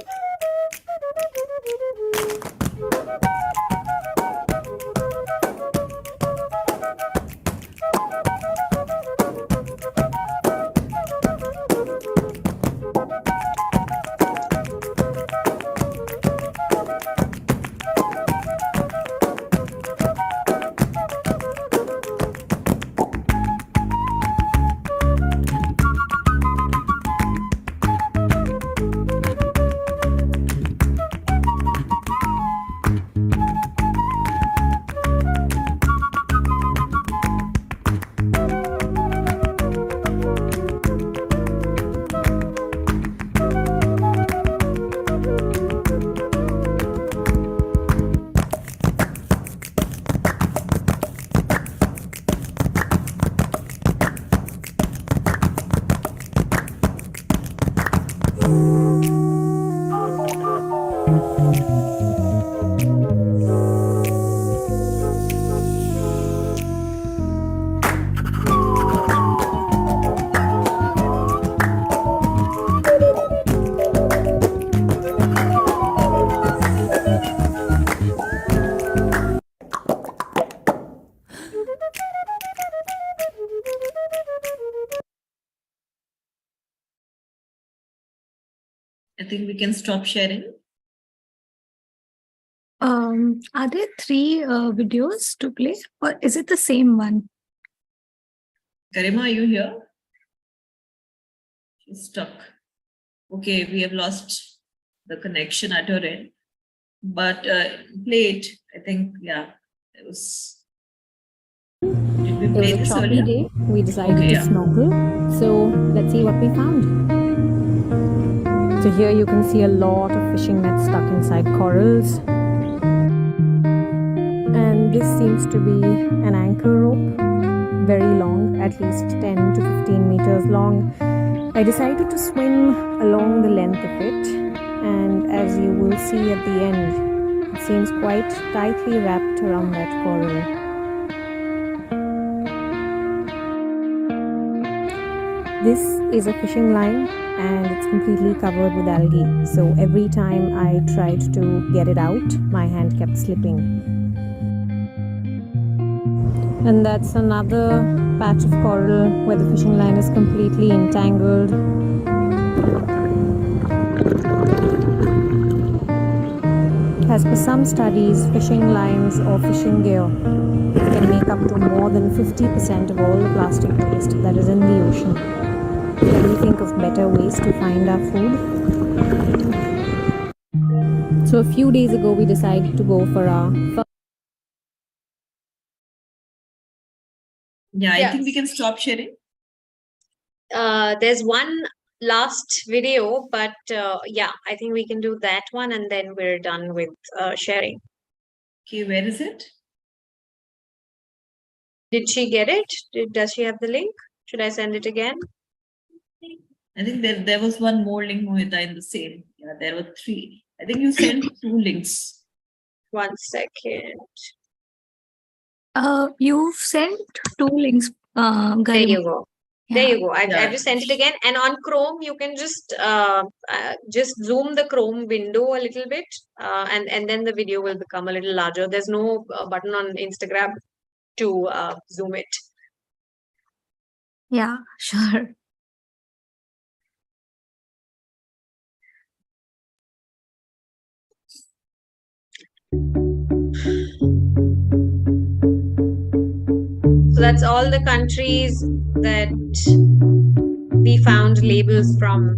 I think we can stop sharing. Are there 3 videos to play or is it the same one? Garima, are you here? She's stuck. Okay, we have lost the connection at her end. But play it. I think, yeah, it was. Did we play It was this a choppy earlier? day. We decided to snorkel. So let's see what we found. So here you can see a lot of fishing nets stuck inside corals. And this seems to be an anchor rope, very long, at least 10 to 15 meters long. I decided to swim along the length of it, and as you will see at the end, it seems quite tightly wrapped around that coral. This is a fishing line and it's completely covered with algae, so every time I tried to get it out, my hand kept slipping. And that's another patch of coral where the fishing line is completely entangled. As per some studies, fishing lines or fishing gear can make up to more than 50% of all the plastic waste that is in the ocean. Can we think of better ways to find our food? So a few days ago, we decided to go for our Yeah, I think we can stop sharing. There's one last video, but yeah, I think we can do that one and then we're done with sharing. Okay, where is it? Did she get it? Does she have the link? Should I send it again? I think there was one more link, Mohita, in the same. Yeah, there were 3. I think you sent 2 links. 1 second. You've sent 2 links, Garima. There you go. There you go. I've Yeah. just sent it again. And on Chrome, you can just zoom the Chrome window a little bit, and then the video will become a little larger. There's no button on Instagram to zoom it. Yeah, sure. So that's all the countries that we found labels from,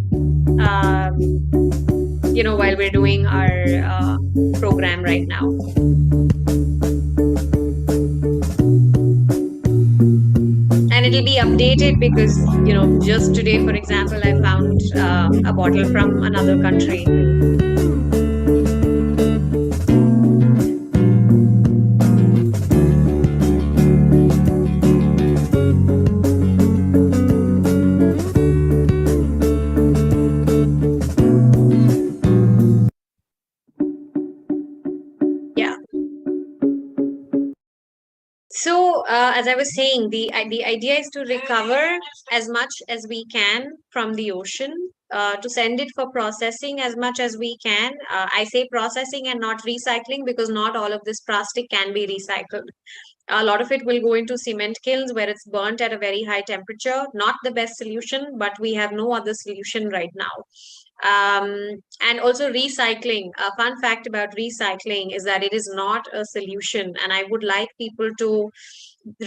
while we're doing our program right now. And it'll be updated because, just today, for example, I found a bottle from another country. So, as I was saying, the idea is to recover as much as we can from the ocean, to send it for processing as much as we can. I say processing and not recycling because not all of this plastic can be recycled. A lot of it will go into cement kilns where it's burnt at a very high temperature. Not the best solution, but we have no other solution right now. And also recycling. A fun fact about recycling is that it is not a solution. And I would like people to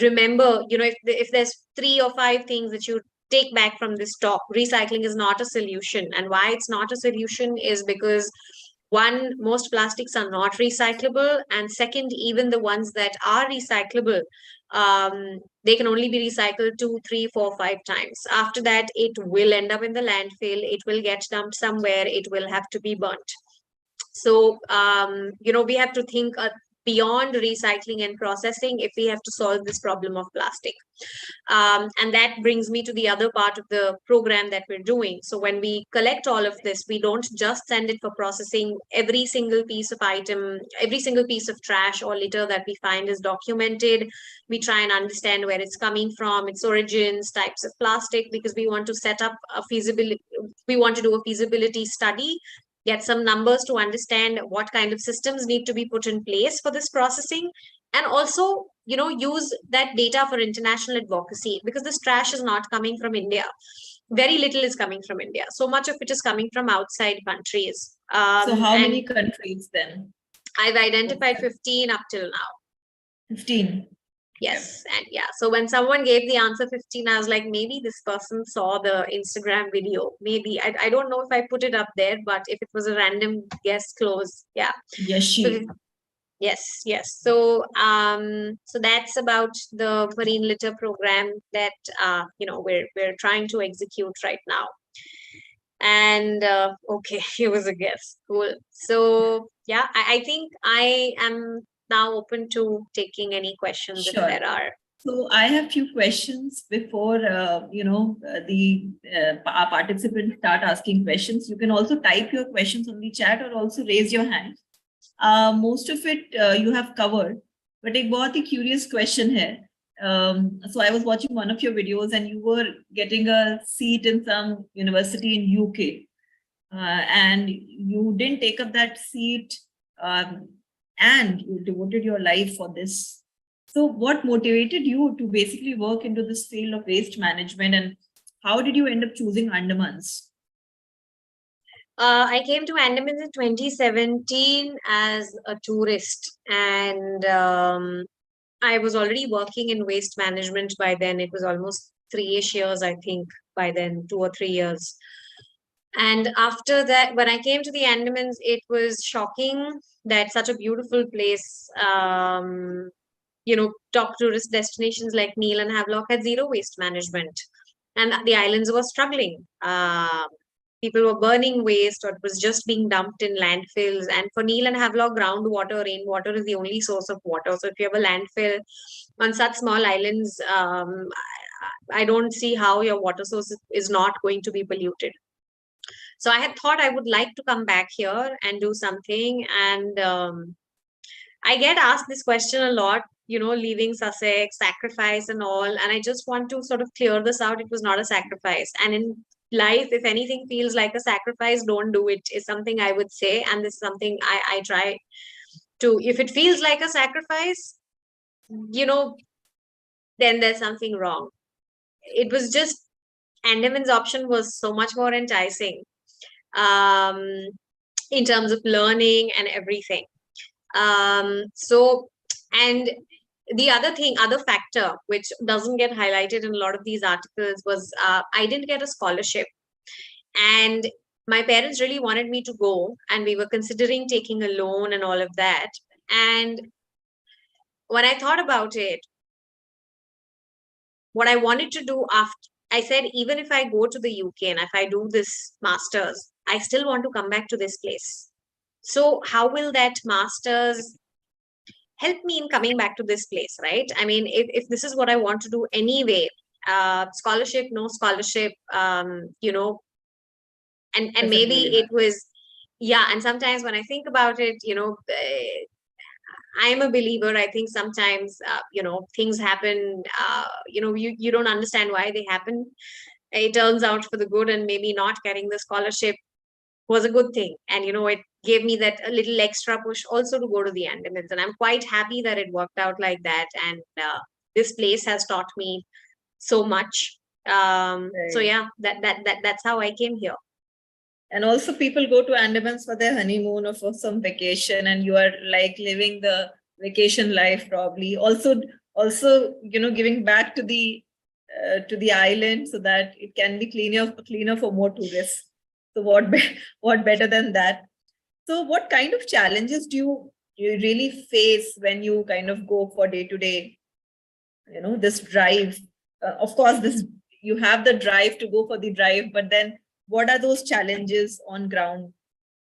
remember, if there's 3 or 5 things that you take back from this talk, recycling is not a solution. And why it's not a solution is because, one, most plastics are not recyclable, and second, even the ones that are recyclable, they can only be recycled 2, 3, 4, 5 times. After that, it will end up in the landfill, it will get dumped somewhere, it will have to be burnt. So we have to think beyond recycling and processing if we have to solve this problem of plastic. And that brings me to the other part of the program that we're doing. So when we collect all of this, we don't just send it for processing. Every single piece of item, every single piece of trash or litter that we find is documented. We try and understand where it's coming from, its origins, types of plastic, because we want to set up we want to do a feasibility study, get some numbers to understand what kind of systems need to be put in place for this processing, and also use that data for international advocacy, because this trash is not coming from India. Very little is coming from India. So much of it is coming from outside countries. So how many countries then? I've identified 15 up till now. 15. Yes. And yeah, so when someone gave the answer 15, I was like, maybe this person saw the Instagram video. Maybe. I don't know if I put it up there, but if it was a random guess, close. Yeah. Yes, Yes. So so that's about the marine litter program that we're trying to execute right now. And okay, here was a guess. Cool. So yeah, I think I am now open to taking any questions if there are. So I have few questions before our participants start asking questions. You can also type your questions on the chat or also raise your hand. Most of it you have covered, but एक बहुत ही curious question है. So I was watching one of your videos and you were getting a seat in some university in UK, and you didn't take up that seat, and you devoted your life for this. So what motivated you to basically work into this field of waste management, and how did you end up choosing Andamans? I came to Andaman in 2017 as a tourist, and I was already working in waste management by then. It was almost 3-ish years, I think, by then, 2 or 3 years. And after that, when I came to the Andamans, it was shocking that such a beautiful place, top tourist destinations like Neil and Havelock had zero waste management, and the islands were struggling. People were burning waste, or it was just being dumped in landfills. And for Neil and Havelock, groundwater, rainwater is the only source of water. So if you have a landfill on such small islands, I don't see how your water source is not going to be polluted. So I had thought I would like to come back here and do something. And I get asked this question a lot, leaving Sussex, sacrifice and all. And I just want to sort of clear this out. It was not a sacrifice. And in life, if anything feels like a sacrifice, don't do it, is something I would say. And this is something I try to, if it feels like a sacrifice, then there's something wrong. It was just, Andaman's option was so much more enticing in terms of learning and everything. And the other factor, which doesn't get highlighted in a lot of these articles, was I didn't get a scholarship. And my parents really wanted me to go, and we were considering taking a loan and all of that. And when I thought about it, what I wanted to do after, I said, even if I go to the UK and if I do this master's, I still want to come back to this place. So how will that master's help me in coming back to this place, right? I mean, if this is what I want to do anyway, scholarship, no scholarship, and maybe it was, and sometimes when I think about it, I'm a believer. I think sometimes, things happen, you don't understand why they happen. It turns out for the good, and maybe not getting the scholarship was a good thing. And, it gave me that a little extra push also to go to the Andamans. And I'm quite happy that it worked out like that. And this place has taught me so much. So yeah, that's how I came here. And also people go to Andamans for their honeymoon or for some vacation, and you are like living the vacation life probably. Also, giving back to the island so that it can be cleaner for more tourists. So what better than that? So what kind of challenges do you really face when you kind of go for day-to-day, this drive? Of course, you have the drive to go for the drive, but then what are those challenges on ground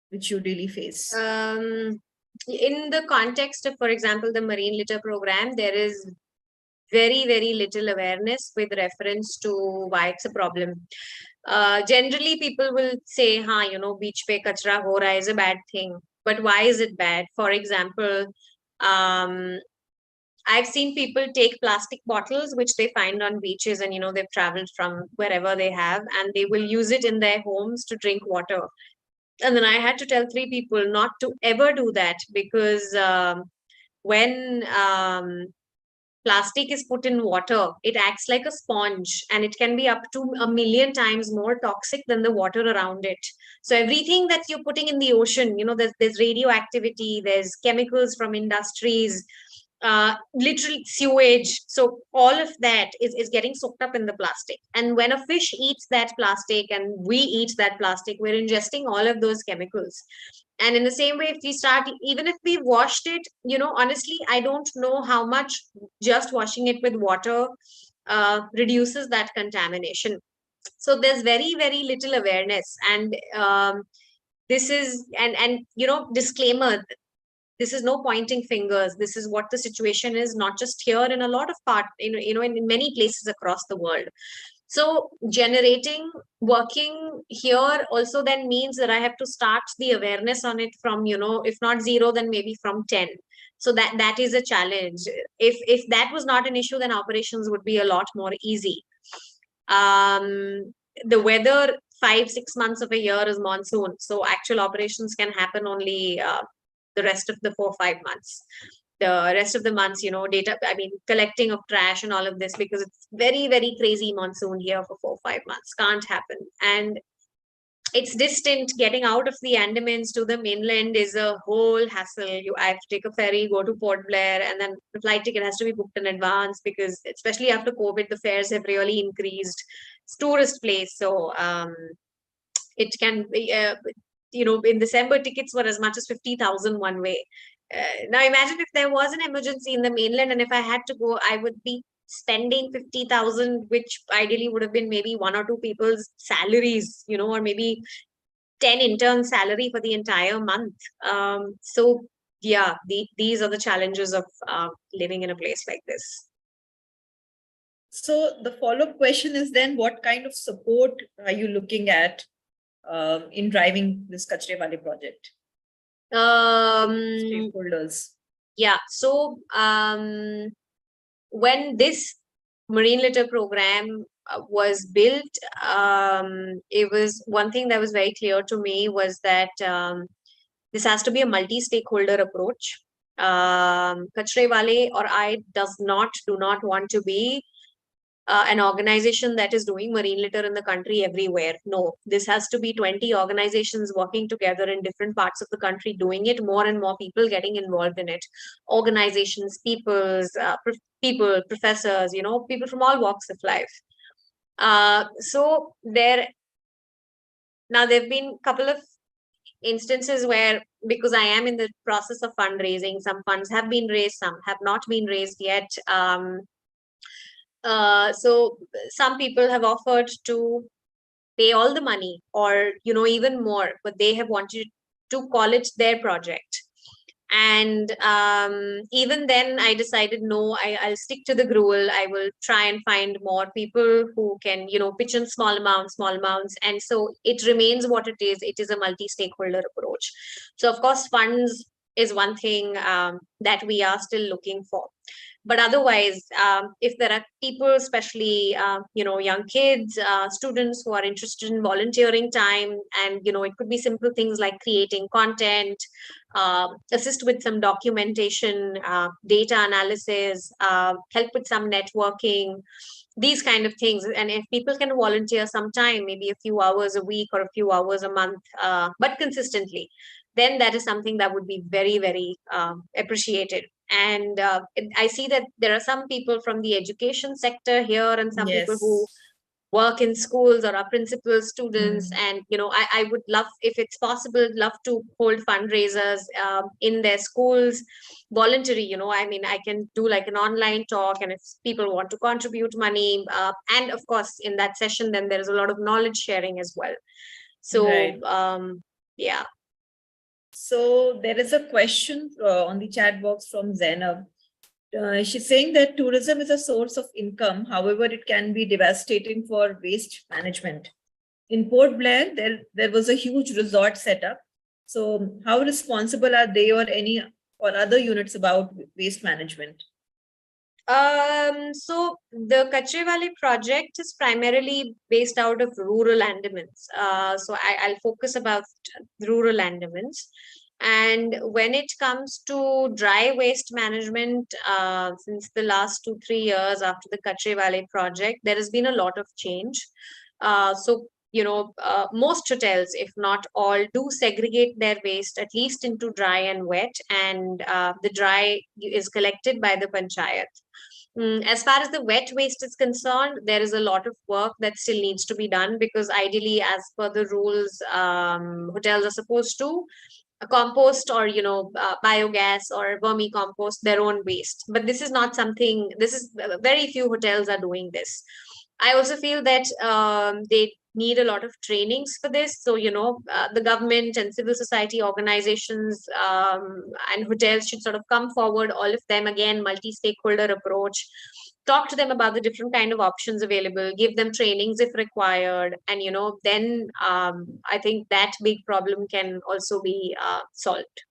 which you really face? In the context of, for example, the marine litter program, there is very, very little awareness with reference to why it's a problem. Generally, people will say, beach pe kachra ho raha is a bad thing. But why is it bad? For example, I've seen people take plastic bottles, which they find on beaches, and, they've traveled from wherever they have, and they will use it in their homes to drink water. And then I had to tell 3 people not to ever do that, because when plastic is put in water, it acts like a sponge, and it can be up to 1,000,000 times more toxic than the water around it. So everything that you're putting in the ocean, there's radioactivity, there's chemicals from industries, literal sewage. So all of that is getting soaked up in the plastic. And when a fish eats that plastic and we eat that plastic, we're ingesting all of those chemicals. And in the same way, if we start, even if we washed it, honestly, I don't know how much just washing it with water reduces that contamination. So there's very, very little awareness. And this is, and disclaimer, this is no pointing fingers. This is what the situation is, not just here, in a lot of in many places across the world. So working here also then means that I have to start the awareness on it from, if not 0, then maybe from 10. So that is a challenge. If that was not an issue, then operations would be a lot more easy. The weather 5-6 months of a year is monsoon. So actual operations can happen only the rest of the 4-5 months. the rest of the months, collecting of trash and all of this, because it's very, very crazy monsoon here for 4 or 5 months. Can't happen. And it's distant. Getting out of the Andamans to the mainland is a whole hassle. I have to take a ferry, go to Port Blair, and then the flight ticket has to be booked in advance, because especially after COVID, the fares have really increased. It's tourist place. So it can be, in December, tickets were as much as 50,000 one way. Now imagine if there was an emergency in the mainland, and if I had to go, I would be spending 50,000, which ideally would have been maybe 1 or 2 people's salaries, or maybe 10 interns' salary for the entire month. So yeah, these are the challenges of living in a place like this. So the follow-up question is then, what kind of support are you looking at in driving this Kachre Wale project? Stakeholders. Yeah. So when this marine litter program was built, it was one thing that was very clear to me was that this has to be a multi-stakeholder approach. Kachre Wale or I do not want to be an organization that is doing marine litter in the country everywhere. No, this has to be 20 organizations working together in different parts of the country, doing it, more and more people getting involved in it. Organizations, people, professors, people from all walks of life. So there have been a couple of instances where, because I am in the process of fundraising, some funds have been raised, some have not been raised yet. So some people have offered to pay all the money, or even more, but they have wanted to call it their project. And even then I decided, no, I'll stick to the gruel. I will try and find more people who can pitch in small amounts. And so it remains what it is. It is a multi-stakeholder approach. So of course funds is one thing that we are still looking for. But otherwise, if there are people, especially young kids, students who are interested in volunteering time, and it could be simple things like creating content, assist with some documentation, data analysis, help with some networking, these kind of things. And if people can volunteer some time, maybe a few hours a week or a few hours a month, but consistently, then that is something that would be very, very appreciated. And I see that there are some people from the education sector here, and some people who work in schools or are principals, students. And I would love, if it's possible, love to hold fundraisers in their schools, voluntary. I can do like an online talk, and if people want to contribute money, and of course in that session, then there is a lot of knowledge sharing as well. So yeah. So there is a question on the chat box from Zainab. She's saying that tourism is a source of income. However, it can be devastating for waste management. In Port Blair, there was a huge resort set up. So how responsible are they or any or other units about waste management? So the Kachre Wale project is primarily based out of rural Andamans. So I'll focus about rural Andamans. And when it comes to dry waste management, since the last 2-3 years after the Kachre Wale project, there has been a lot of change. So most hotels, if not all, do segregate their waste at least into dry and wet, and the dry is collected by the panchayat. As far as the wet waste is concerned, there is a lot of work that still needs to be done, because ideally, as per the rules, hotels are supposed to compost or biogas or vermicompost their own waste. But this is not something, very few hotels are doing this. I also feel that they need a lot of trainings for this. So, the government and civil society organizations and hotels should sort of come forward, all of them, again, multi-stakeholder approach, talk to them about the different kind of options available, give them trainings if required. And, then I think that big problem can also be solved.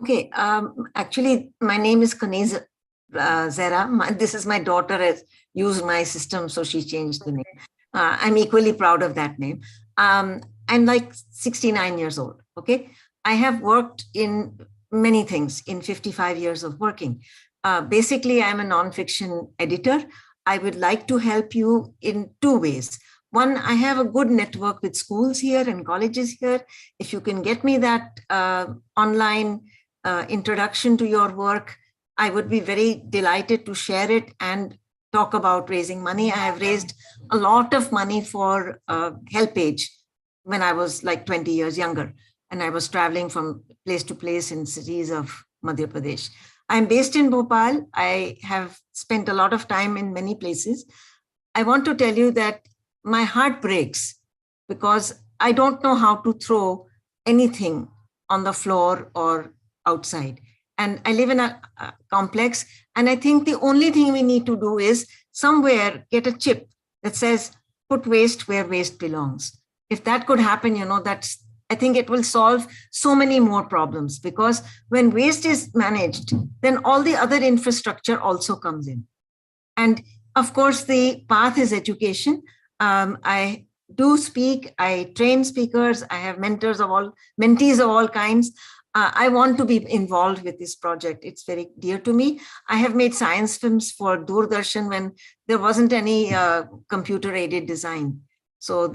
Okay. Actually, my name is Kanez Zera. This is my daughter has used my system, so she changed the name. I'm equally proud of that name. I'm like 69 years old. Okay. I have worked in many things in 55 years of working. Basically, I'm a nonfiction editor. I would like to help you in two ways. One, I have a good network with schools here and colleges here. If you can get me that online introduction to your work, I would be very delighted to share it and talk about raising money. I have raised a lot of money for HelpAge when I was like 20 years younger, and I was traveling from place to place in cities of Madhya Pradesh. I'm based in Bhopal. I have spent a lot of time in many places. I want to tell you that my heart breaks because I don't know how to throw anything on the floor or outside. And I live in a complex, and I think the only thing we need to do is somewhere get a chip that says, put waste where waste belongs. If that could happen, I think it will solve so many more problems, because when waste is managed, then all the other infrastructure also comes in. And of course, the path is education. I do speak, I train speakers, I have mentees of all kinds. I want to be involved with this project. It's very dear to me. I have made science films for Doordarshan when there wasn't any computer-aided design. So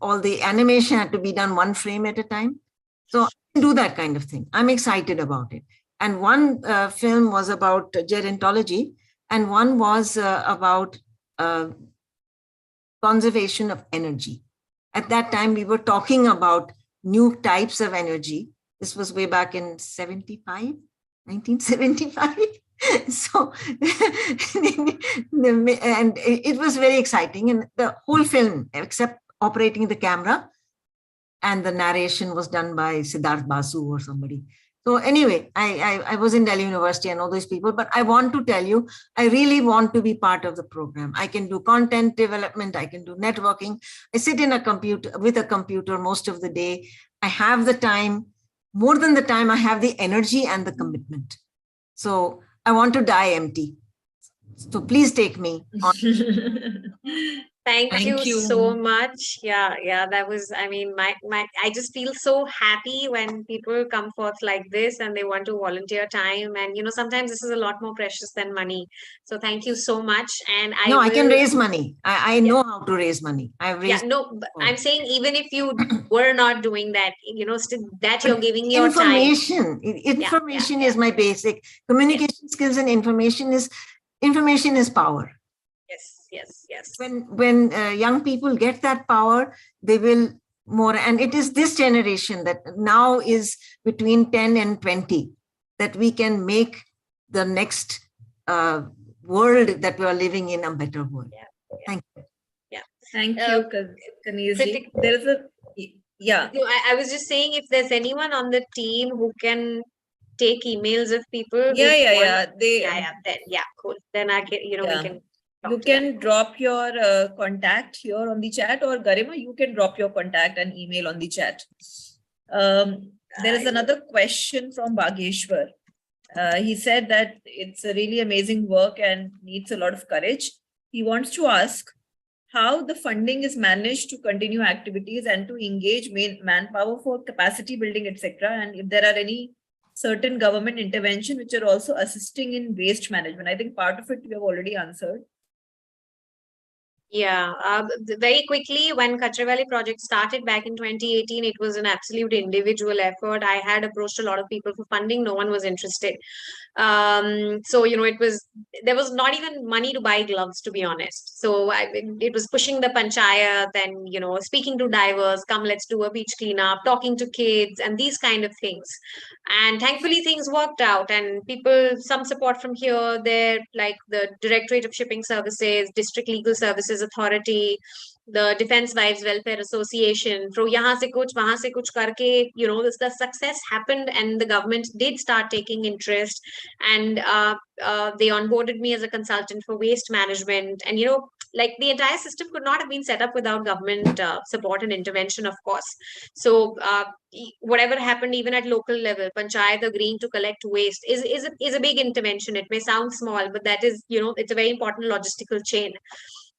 all the animation had to be done one frame at a time. So I can do that kind of thing. I'm excited about it. And one film was about gerontology, and one was about conservation of energy. At that time, we were talking about new types of energy. This was way back in 1975. So, and it was very exciting. And the whole film, except operating the camera, and the narration was done by Siddharth Basu or somebody. So anyway, I was in Delhi University, I know these people, but I want to tell you, I really want to be part of the program. I can do content development, I can do networking. I sit in with a computer most of the day. I have the time, more than the time, I have the energy and the commitment. So I want to die empty. So please take me on. Thank you so much. Yeah, that was, I mean, I just feel so happy when people come forth like this and they want to volunteer time. And, sometimes this is a lot more precious than money. So thank you so much. And I can raise money. I know how to raise money. I've raised. Yeah, no, I'm saying even if you were not doing that, still that you're giving your information. time. Information is my basic communication skills, and information is power. Yes. When young people get that power, they will more. And it is this generation that now is between 10 and 20 that we can make the next world that we are living in a better world. Thank you. Thank you, Kanizji. There is I was just saying, if there's anyone on the team who can take emails of people. Cool. Then I can, we can. You can drop your contact here on the chat, or Garima, you can drop your contact and email on the chat. There is another question from Bhageshwar. He said that it's a really amazing work and needs a lot of courage. He wants to ask how the funding is managed to continue activities and to engage manpower for capacity building, etc. And if there are any certain government intervention which are also assisting in waste management. I think part of it we have already answered. Yeah, very quickly, when Kachra Valley project started back in 2018, it was an absolute individual effort. I had approached a lot of people for funding. No one was interested. So, there was not even money to buy gloves, to be honest. So it was pushing the panchayat and, speaking to divers, come, let's do a beach cleanup, talking to kids and these kind of things. And thankfully things worked out, and some support from here, there, like the Directorate of Shipping Services, District Legal Services Authority, the Defense Wives Welfare Association, from yahan se kuch, wahan se kuch karke, the success happened, and the government did start taking interest, and they onboarded me as a consultant for waste management. And, like the entire system could not have been set up without government support and intervention, of course. So whatever happened, even at local level, panchayat agreeing to collect waste is a big intervention. It may sound small, but that is, it's a very important logistical chain.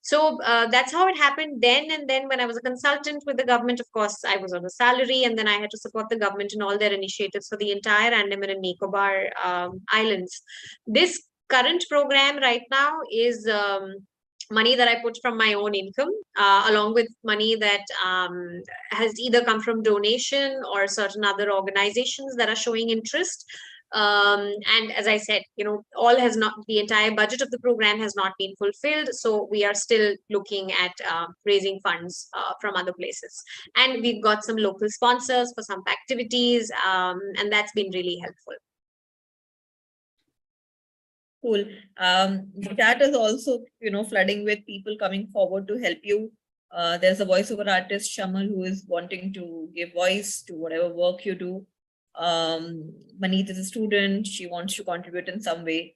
So that's how it happened then. And then when I was a consultant with the government, of course, I was on a salary, and then I had to support the government in all their initiatives for the entire Andaman and Nicobar islands. This current program right now is money that I put from my own income, along with money that has either come from donation or certain other organizations that are showing interest. And as I said, the entire budget of the program has not been fulfilled. So we are still looking at raising funds from other places. And we've got some local sponsors for some activities, and that's been really helpful. Cool. The chat is also, flooding with people coming forward to help you. There's a voiceover artist, Shamal, who is wanting to give voice to whatever work you do. Maneet is a student. She wants to contribute in some way.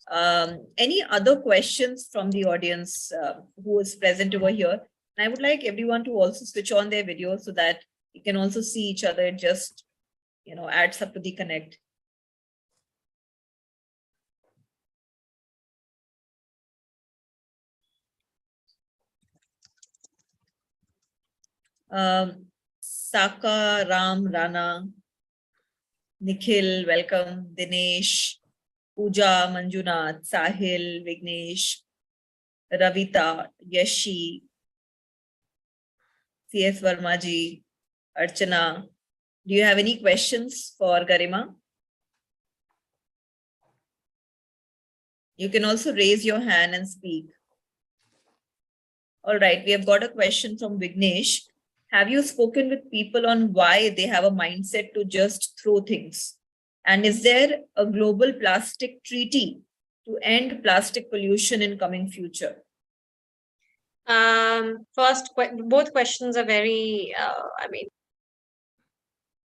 Any other questions from the audience who is present over here? And I would like everyone to also switch on their video so that you can also see each other. It just, adds up to the connect. Saka, Ram, Rana, Nikhil, welcome, Dinesh, Pooja, Manjunath, Sahil, Vignesh, Ravita, Yashi, CS Vermaji, Archana. Do you have any questions for Garima? You can also raise your hand and speak. All right, we have got a question from Vignesh. Have you spoken with people on why they have a mindset to just throw things? And is there a global plastic treaty to end plastic pollution in coming future? First, both questions are very,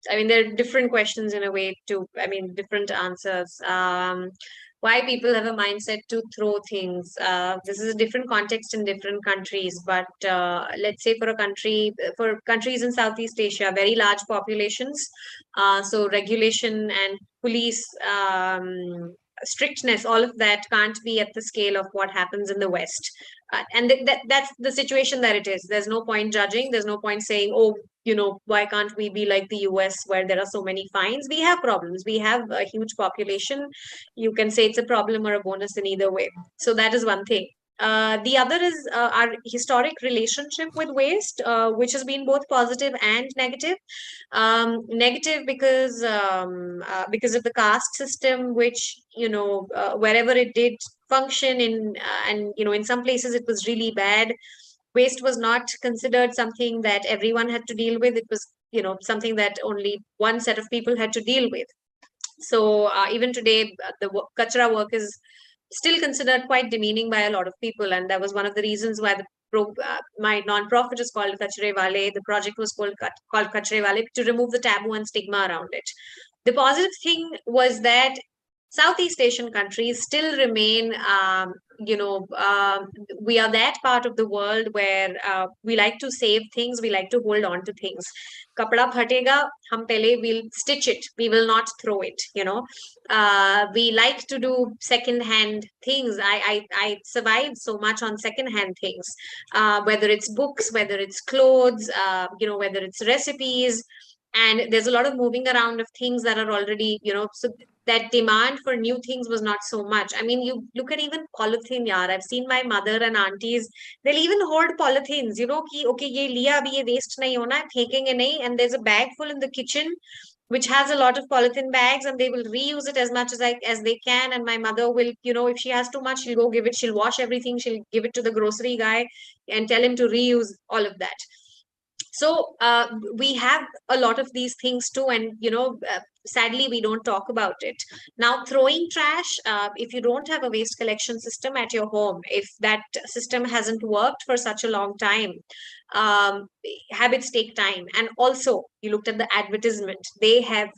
they're different questions in a way too. Different answers. Why people have a mindset to throw things. This is a different context in different countries, but let's say for countries in Southeast Asia, very large populations, so regulation and police strictness, all of that can't be at the scale of what happens in the West. And that's the situation that it is. There's no point judging. There's no point saying, oh, why can't we be like the US where there are so many fines? We have problems. We have a huge population. You can say it's a problem or a bonus in either way. So that is one thing. The other is our historic relationship with waste, which has been both positive and negative. Negative because of the caste system, which wherever it did function in, and in some places it was really bad. Waste was not considered something that everyone had to deal with. It was something that only one set of people had to deal with. So even today, the kachra work is still considered quite demeaning by a lot of people, and that was one of the reasons why my non-profit is called Kachre Wale. The project was called Kachre Wale, to remove the taboo and stigma around it. The positive thing was that Southeast Asian countries still remain, we are that part of the world where we like to save things, we like to hold on to things. Kapda phatega, hum pehle will stitch it, we will not throw it, we like to do second-hand things. I survived so much on second-hand things, whether it's books, whether it's clothes, whether it's recipes. And there's a lot of moving around of things that are already, so that demand for new things was not so much. You look at even polythene, yaar. I've seen my mother and aunties, they'll even hold polythenes, ki, okay, ye liya, abhi ye waste nahi hona, phekenge nahi, and there's a bag full in the kitchen which has a lot of polythene bags, and they will reuse it as much as they can. And my mother will, if she has too much, she'll go give it, she'll wash everything, she'll give it to the grocery guy and tell him to reuse all of that. So we have a lot of these things too, and sadly we don't talk about it. Now, throwing trash, if you don't have a waste collection system at your home, if that system hasn't worked for such a long time, habits take time. And also, you looked at the advertisement, they have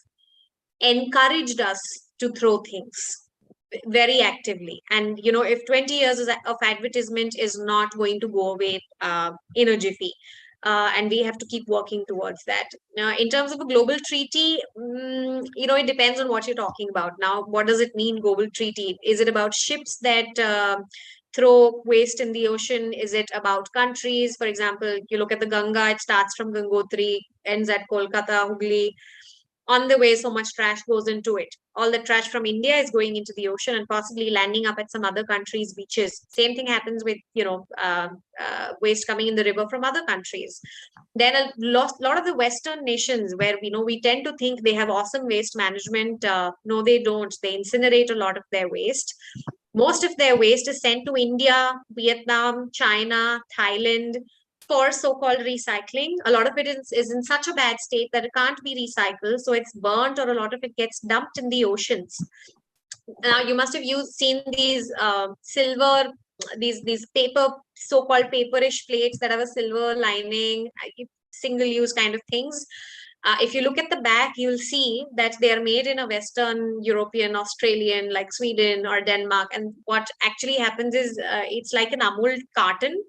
encouraged us to throw things very actively. And if 20 years of advertisement is not going to go away in a jiffy, and we have to keep working towards that. In terms of a global treaty, it depends on what you're talking about. Now, what does it mean, global treaty? Is it about ships that throw waste in the ocean? Is it about countries? For example, you look at the Ganga, it starts from Gangotri, ends at Kolkata, Hooghly. On the way, so much trash goes into it. All the trash from India is going into the ocean and possibly landing up at some other countries' beaches. Same thing happens with, waste coming in the river from other countries. Then a lot of the Western nations where we tend to think they have awesome waste management. No, they don't. They incinerate a lot of their waste. Most of their waste is sent to India, Vietnam, China, Thailand for so-called recycling. A lot of it is in such a bad state that it can't be recycled. So it's burnt, or a lot of it gets dumped in the oceans. Now you must have seen these silver, these paper, so-called paperish plates that have a silver lining, single-use kind of things. If you look at the back, you'll see that they are made in a Western European, Australian, like Sweden or Denmark. And what actually happens is it's like an Amul carton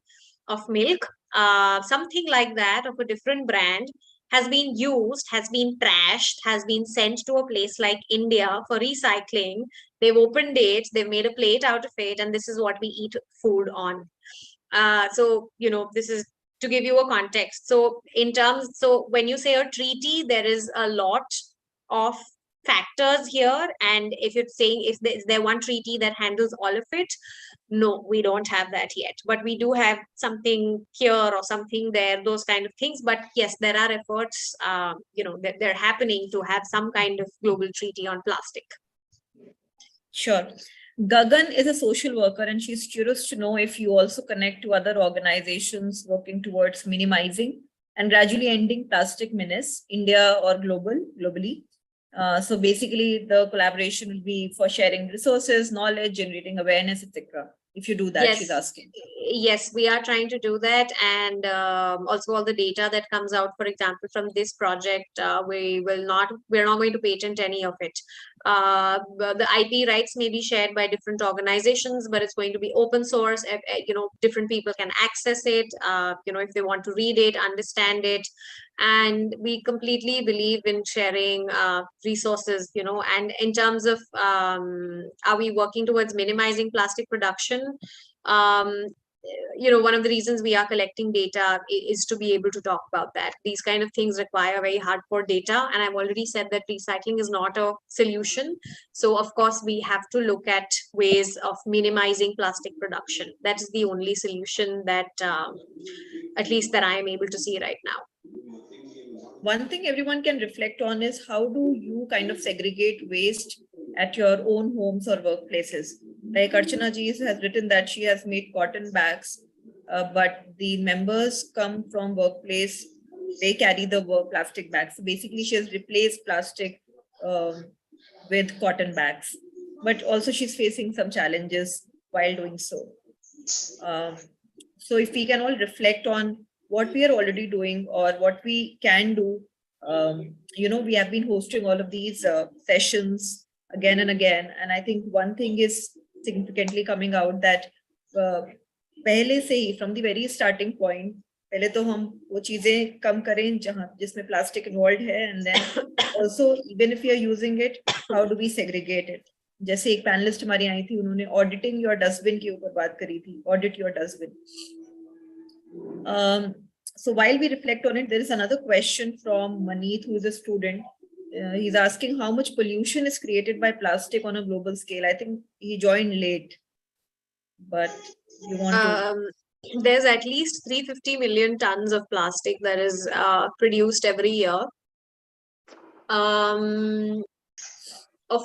of milk, something like that of a different brand, has been used, has been trashed, has been sent to a place like India for recycling. They've opened it, they've made a plate out of it, and this is what we eat food on. So, this is to give you a context. So when you say a treaty, there is a lot of factors here. And if you're saying, is there one treaty that handles all of it? No, we don't have that yet. But we do have something here or something there, those kind of things. But yes, there are efforts, that they're happening to have some kind of global treaty on plastic. Sure. Gagan is a social worker, and she's curious to know if you also connect to other organizations working towards minimizing and gradually ending plastic menace, India or globally. So basically, the collaboration will be for sharing resources, knowledge, generating awareness, etc. If you do that, Yes. she's asking. Yes, we are trying to do that. And also all the data that comes out, for example, from this project, we're not going to patent any of it. The IP rights may be shared by different organizations, but it's going to be open source. Different people can access it, if they want to read it, understand it. And we completely believe in sharing resources, and in terms of are we working towards minimizing plastic production? One of the reasons we are collecting data is to be able to talk about that. These kind of things require very hardcore data. And I've already said that recycling is not a solution. So of course, we have to look at ways of minimizing plastic production. That is the only solution that, at least that I am able to see right now. One thing everyone can reflect on is how do you kind of segregate waste at your own homes or workplaces? Like Archana ji has written that she has made cotton bags, but the members come from workplace, they carry the plastic bags. So basically she has replaced plastic with cotton bags, but also she's facing some challenges while doing so. So if we can all reflect on what we are already doing or what we can do. We have been hosting all of these sessions again and again. And I think one thing is significantly coming out that पहले से ही from the very starting point, पहले तो हम वो चीजें कम करें जिसमें plastic involved है, and then also even if you are using it, how do we segregate it? जैसे एक पैनलिस्ट हमारी आई थी, उन्होंने ऑडिटिंग योर डस्टबिन के ऊपर बात करी थी, audit your dustbin. So while we reflect on it, there is another question from Maneet, who is a student. He's asking how much pollution is created by plastic on a global scale. I think he joined late, but you want to... There's at least 350 million tons of plastic that is produced every year. Of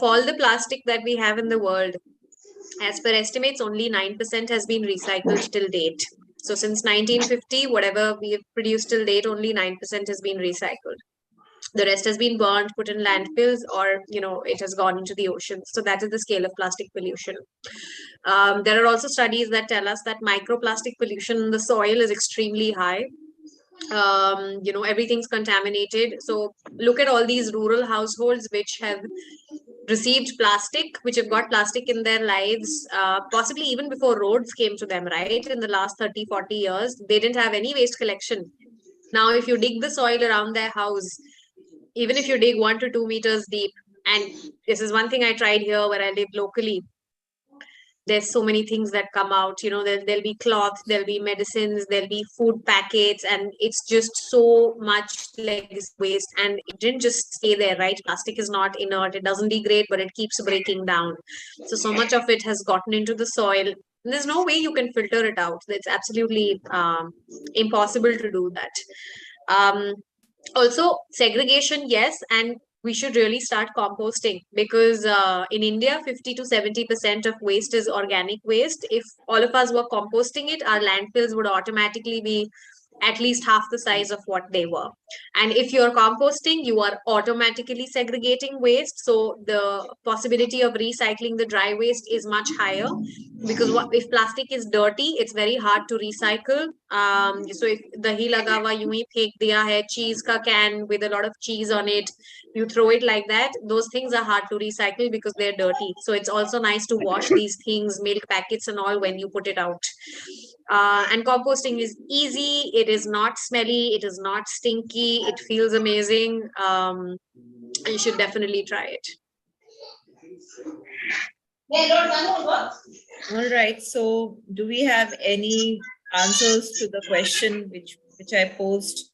all the plastic that we have in the world, as per estimates, only 9% has been recycled till date. So since 1950, whatever we have produced till date, only 9% has been recycled. The rest has been burned, put in landfills, or it has gone into the ocean. So that is the scale of plastic pollution. There are also studies that tell us that microplastic pollution in the soil is extremely high. Everything's contaminated. So look at all these rural households which have received plastic, which have got plastic in their lives, possibly even before roads came to them, right? In the last 30, 40 years, they didn't have any waste collection. Now, if you dig the soil around their house, even if you dig 1 to 2 meters deep, and this is one thing I tried here where I live locally, there's so many things that come out, there'll be cloth, there'll be medicines, there'll be food packets, and it's just so much like waste. And it didn't just stay there, right? Plastic is not inert, it doesn't degrade, but it keeps breaking down. So much of it has gotten into the soil. And there's no way you can filter it out. It's absolutely impossible to do that. Also, segregation, yes, and we should really start composting, because in India, 50 to 70% of waste is organic waste. If all of us were composting it, our landfills would automatically be at least half the size of what they were. And if you're composting, you are automatically segregating waste. So the possibility of recycling the dry waste is much higher, because if plastic is dirty, it's very hard to recycle. So if dahi laga hua yun hi phek diya hai, cheese ka can with a lot of cheese on it, you throw it like that, those things are hard to recycle because they're dirty. So it's also nice to wash these things, milk packets and all, when you put it out. And composting is easy, it is not smelly, it is not stinky, it feels amazing. You should definitely try it. All right. So do we have any answers to the question which I posed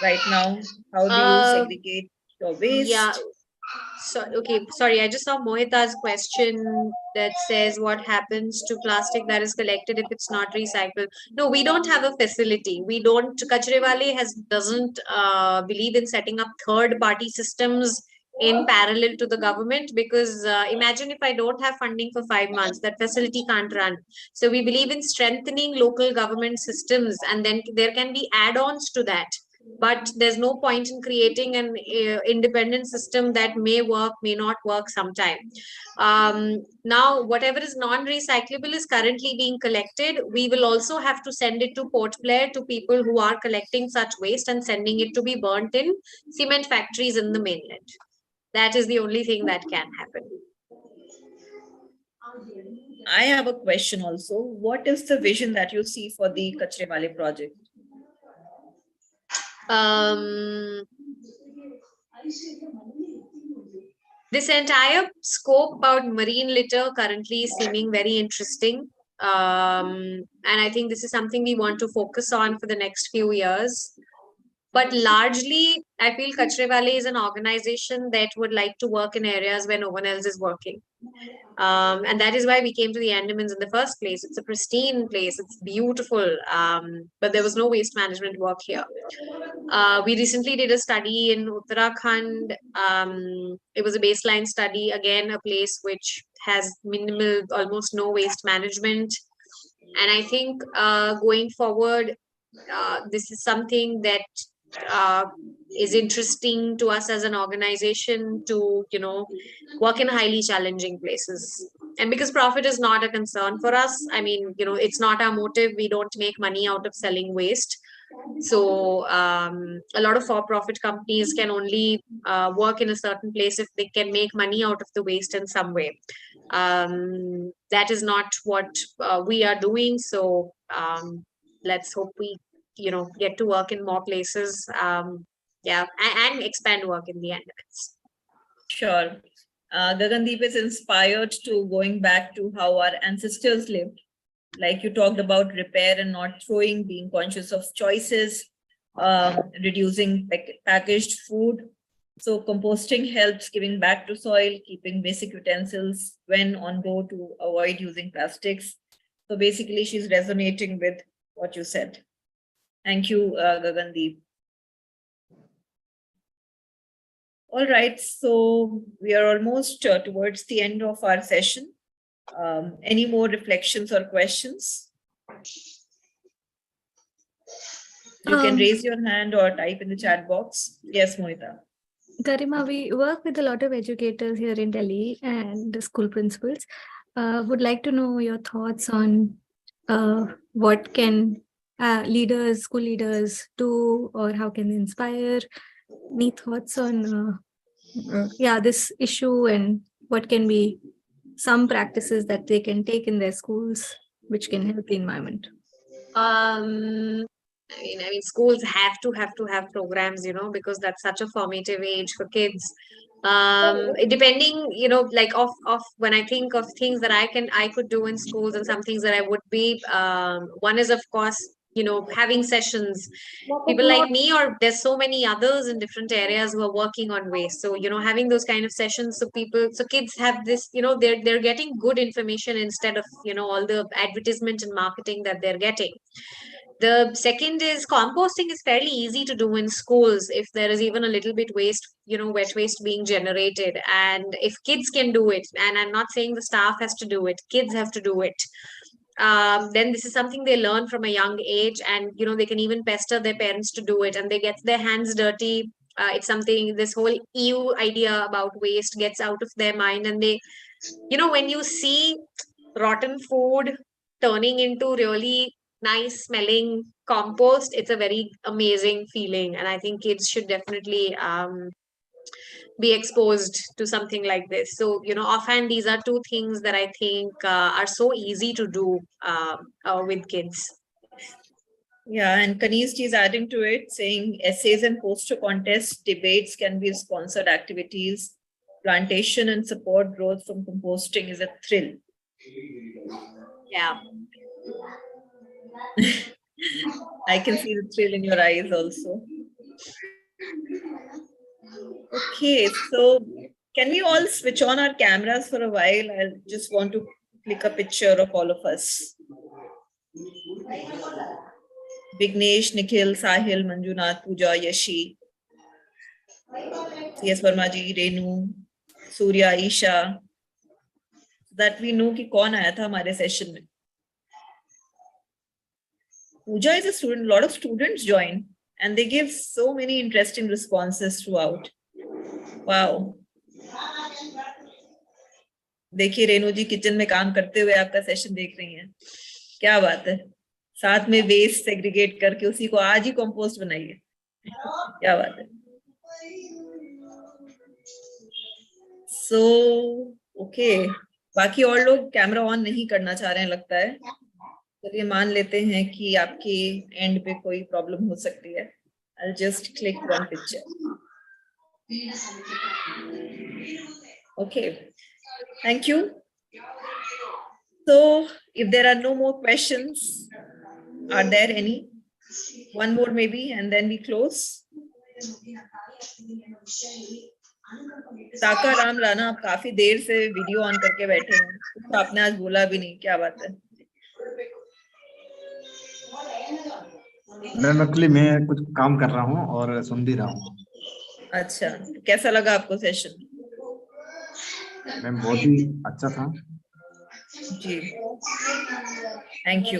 right now? How do you segregate your waste? Yeah. So, okay, sorry, I just saw Mohita's question that says what happens to plastic that is collected if it's not recycled. No, we don't have a facility. We don't, Kachrewale doesn't believe in setting up third-party systems in parallel to the government, because imagine if I don't have funding for 5 months, that facility can't run. So we believe in strengthening local government systems, and then there can be add-ons to that. But there's no point in creating an independent system that may work, may not work sometime. Now, whatever is non-recyclable is currently being collected. We will also have to send it to Port Blair, to people who are collecting such waste and sending it to be burnt in cement factories in the mainland. That is the only thing that can happen. I have a question also. What is the vision that you see for the Kachrewale project? This entire scope about marine litter currently is seeming very interesting. And I think this is something we want to focus on for the next few years. But largely, I feel Kachrewale is an organization that would like to work in areas where no one else is working. And that is why we came to the Andamans in the first place. It's a pristine place. It's beautiful. But there was no waste management work here. We recently did a study in Uttarakhand. It was a baseline study, again, a place which has minimal, almost no waste management. And I think going forward, this is something that is interesting to us as an organization to, work in highly challenging places. And because profit is not a concern for us, I mean, it's not our motive. We don't make money out of selling waste. So a lot of for-profit companies can only work in a certain place if they can make money out of the waste in some way. That is not what we are doing. So let's hope we get to work in more places, and expand work in the Andamans. Sure. Gagandeep is inspired to going back to how our ancestors lived. Like you talked about repair and not throwing, being conscious of choices, reducing packaged food. So composting helps giving back to soil, keeping basic utensils when on go to avoid using plastics. So basically she's resonating with what you said. Thank you, Gagandeep. All right, so we are almost towards the end of our session. Any more reflections or questions? You can raise your hand or type in the chat box. Yes, Mohita. Garima, we work with a lot of educators here in Delhi and the school principals. Would like to know your thoughts on what can school leaders do, or how can they inspire? Any thoughts on this issue, and what can be some practices that they can take in their schools which can help the environment? I mean, schools have to have programs, because that's such a formative age for kids. Depending, like of when I think of things that I could do in schools, and some things that I would be, one is of course, having sessions, people like me, or there's so many others in different areas who are working on waste. So having those kind of sessions, so kids have this, they're getting good information instead of all the advertisement and marketing that they're getting. The second is composting is fairly easy to do in schools if there is even a little bit waste, wet waste being generated. And if kids can do it, and I'm not saying the staff has to do it, kids have to do it. Then this is something they learn from a young age, and they can even pester their parents to do it, and they get their hands dirty. It's something, this whole EU idea about waste gets out of their mind, and they, when you see rotten food turning into really nice smelling compost, it's a very amazing feeling, and I think kids should definitely be exposed to something like this. So offhand, these are two things that I think are so easy to do with kids. Yeah, and Kanishji is adding to it, saying essays and poster contests, debates can be sponsored activities. Plantation and support growth from composting is a thrill. Yeah. I can see the thrill in your eyes also. Okay, so can we all switch on our cameras for a while? I just want to click a picture of all of us. Vignesh, Nikhil, Sahil, Manjunath, Pooja, Yashi, CS Verma ji, Renu, Surya, Isha. That we know कि कौन आया था हमारे session में. Pooja is a student. A lot of students join, and they give so many interesting responses throughout. Wow. देखिए रेनू जी kitchen में काम करते हुए आपका सेशन देख रही हैं. क्या बात है. साथ में वेस्ट सेग्रीगेट करके उसी को आज ही कंपोस्ट बनाइए. क्या बात है. So okay. बाकी और लोग कैमरा ऑन नहीं करना चाह रहे हैं लगता है. चलिए मान लेते हैं कि आपके एंड पे कोई प्रॉब्लम हो सकती है. I'll just click one picture. Okay. Thank you. So if there are no more questions, are there any? One more maybe, and then we close. साका राम राणा, आप काफी देर से वीडियो ऑन करके बैठे हैं. तो आपने आज बोला भी नहीं. क्या बात है. मैम एक्चुअली मैं कुछ काम कर रहा हूँ और सुन भी रहा हूँ. अच्छा, कैसा लगा आपको सेशन? मैम बहुत ही अच्छा था. जी, thank you.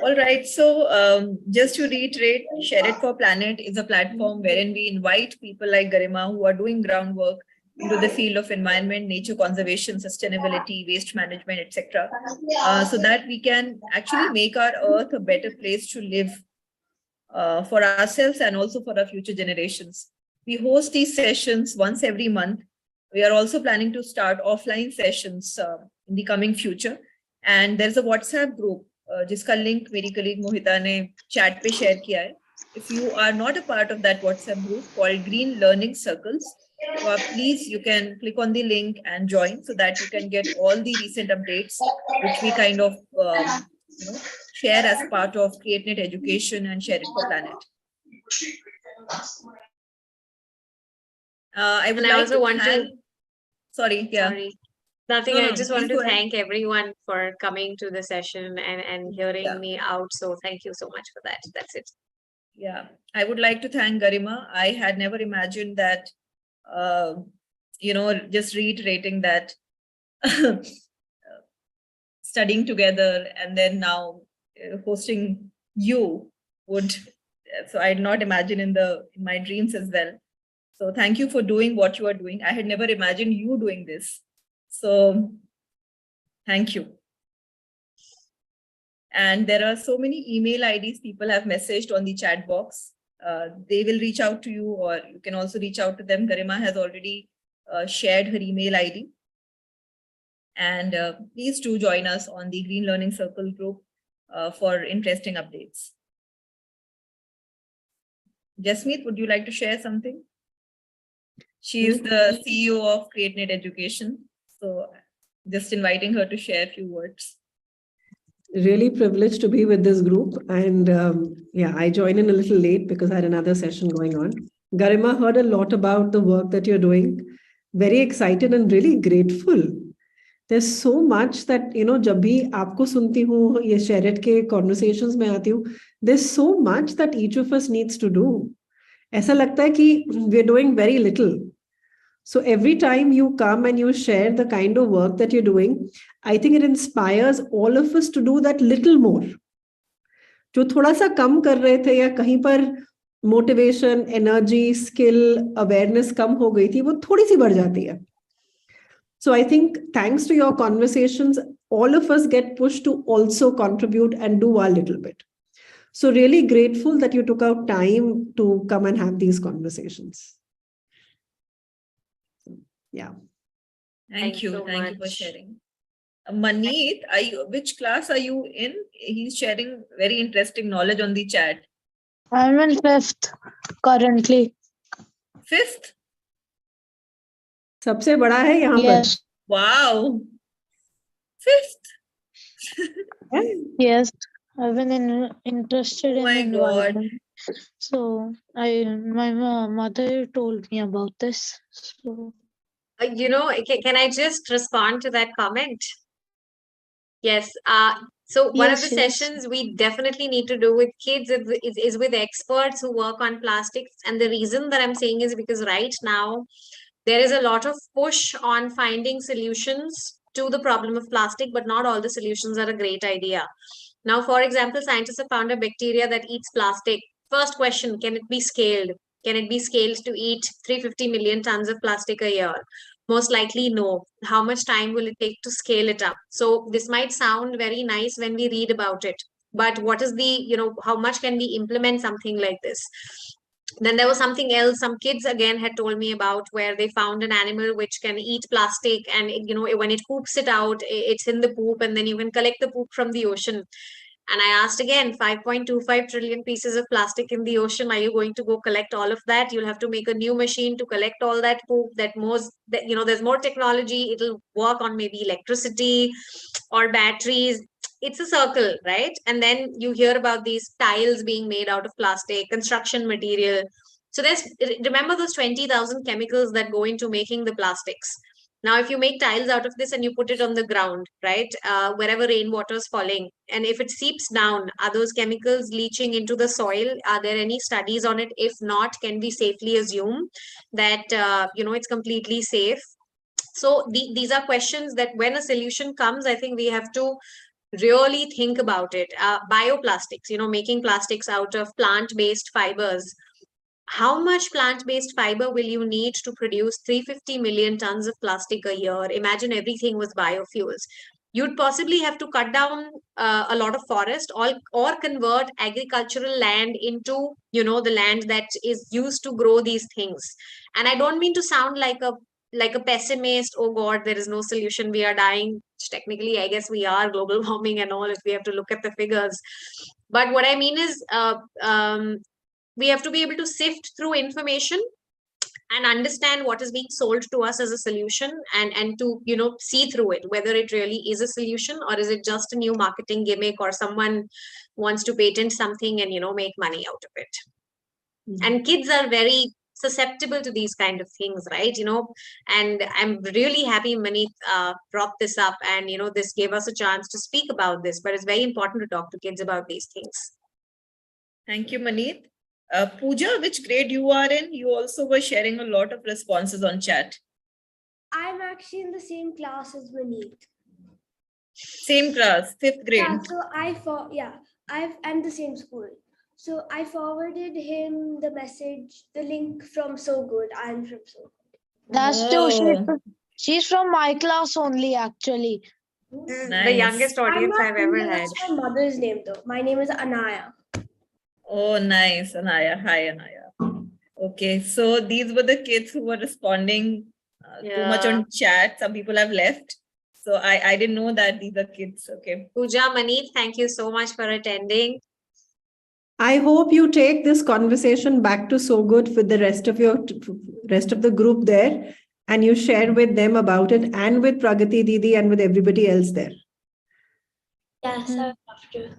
All right, so just to reiterate, SharEd for Planet is a platform wherein we invite people like Garima who are doing groundwork into the field of environment, nature conservation, sustainability, waste management, etc. So that we can actually make our earth a better place to live for ourselves and also for our future generations. We host these sessions once every month. We are also planning to start offline sessions in the coming future. And there's a WhatsApp group, जिसका link मेरी colleague मोहिता ने chat पे share किया है. If you are not a part of that WhatsApp group called Green Learning Circles, please you can click on the link and join so that you can get all the recent updates which we kind of share as part of CreateNet Education and SharEd for Planet. I would also want to. Sorry, yeah. Sorry. Nothing. I just want to thank everyone for coming to the session and hearing me out. So thank you so much for that. That's it. Yeah, I would like to thank Garima. I had never imagined that, just reiterating that studying together and then now hosting you would, so I had not imagined in my dreams as well. So thank you for doing what you are doing. I had never imagined you doing this. So thank you. And there are so many email IDs people have messaged on the chat box. They will reach out to you, or you can also reach out to them. Garima has already shared her email ID. And please do join us on the Green Learning Circle group for interesting updates. Jasmeet, would you like to share something? She is the CEO of CreateNet Education. So just inviting her to share a few words. Really privileged to be with this group. And yeah, I joined in a little late because I had another session going on. Garima, heard a lot about the work that you're doing. Very excited and really grateful. There's so much that, you know, जब भी आपको सुनती हूँ, ये SharEd के conversations में आती हूँ, there's so much that each of us needs to do. ऐसा लगता है कि we're doing very little. So every time you come and you share the kind of work that you're doing, I think it inspires all of us to do that little more. जो थोड़ा सा कम कर रहे थे या कहीं पर motivation, energy, skill, awareness कम हो गई थी, वो थोड़ी सी बढ़ जाती है. So I think thanks to your conversations, all of us get pushed to also contribute and do our little bit. So really grateful that you took out time to come and have these conversations. Yeah. Thank you for sharing. Maneet, which class are you in? He's sharing very interesting knowledge on the chat. I'm in 5th currently. 5th? सबसे बड़ा है यहाँ Yes. पर. Wow. 5th? Yes. I've been interested in environment. So my mother told me about this. So You know, can I just respond to that comment? Yes. So one of the sessions we definitely need to do with kids is with experts who work on plastics. And the reason that I'm saying is because right now there is a lot of push on finding solutions to the problem of plastic, but not all the solutions are a great idea. Now, for example, scientists have found a bacteria that eats plastic. First question, can it be scaled? Can it be scaled to eat 350 million tons of plastic a year? Most likely, no. How much time will it take to scale it up? So this might sound very nice when we read about it, but what is the, how much can we implement something like this? Then there was something else some kids again had told me about, where they found an animal which can eat plastic, and when it poops it out, it's in the poop, and then you can collect the poop from the ocean. And I asked again, 5.25 trillion pieces of plastic in the ocean. Are you going to go collect all of that? You'll have to make a new machine to collect all that poop. There's more technology. It'll work on maybe electricity or batteries. It's a circle, right? And then you hear about these tiles being made out of plastic, construction material. So remember those 20,000 chemicals that go into making the plastics. Now, if you make tiles out of this and you put it on the ground, right, wherever rainwater is falling, and if it seeps down, are those chemicals leaching into the soil? Are there any studies on it? If not, can we safely assume that, it's completely safe? So these are questions that when a solution comes, I think we have to really think about it. Bioplastics, making plastics out of plant-based fibers. How much plant-based fiber will you need to produce 350 million tons of plastic a year? Imagine everything was biofuels. You'd possibly have to cut down a lot of forest or convert agricultural land into, the land that is used to grow these things. And I don't mean to sound like a pessimist. Oh God, there is no solution. We are dying. Technically, I guess we are, global warming and all, if we have to look at the figures. But what I mean is, we have to be able to sift through information and understand what is being sold to us as a solution, and to see through it, whether it really is a solution or is it just a new marketing gimmick, or someone wants to patent something and make money out of it. And kids are very susceptible to these kind of things, right? And I'm really happy Maneet brought this up, and this gave us a chance to speak about this, but it's very important to talk to kids about these things. Thank you, Maneet. Pooja, which grade you are in? You also were sharing a lot of responses on chat. I'm actually in the same class as Maneet. Same class, 5th grade. Yeah, so I'm the same school. So I forwarded him the message, the link from So Good. I'm from So Good. That's true. She's from my class only, actually. Nice. The youngest audience I've ever had. That's my mother's name, though. My name is Anaya. Oh, nice, Anaya. Hi, Anaya. Okay, so these were the kids who were responding too much on chat. Some people have left. So I didn't know that these are kids. Okay. Pooja, Maneet, thank you so much for attending. I hope you take this conversation back to So Good with the rest of the group there, and you share with them about it, and with Pragati Didi and with everybody else there. Yes, I would love to.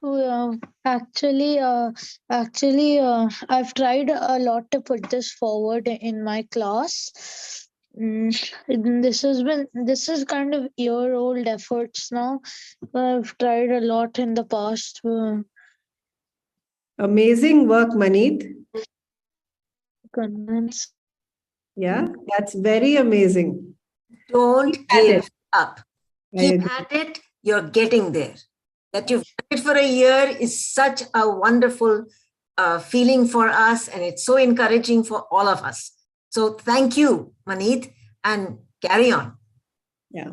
Well, actually, I've tried a lot to put this forward in my class. This is kind of year-old efforts now. I've tried a lot in the past. Amazing work, Maneet. Goodness. Yeah, that's very amazing. Don't give up. I Keep agree. at it. You're getting there. That you've done it for a year is such a wonderful feeling for us, and it's so encouraging for all of us. So thank you, Maneet, and carry on. Yeah.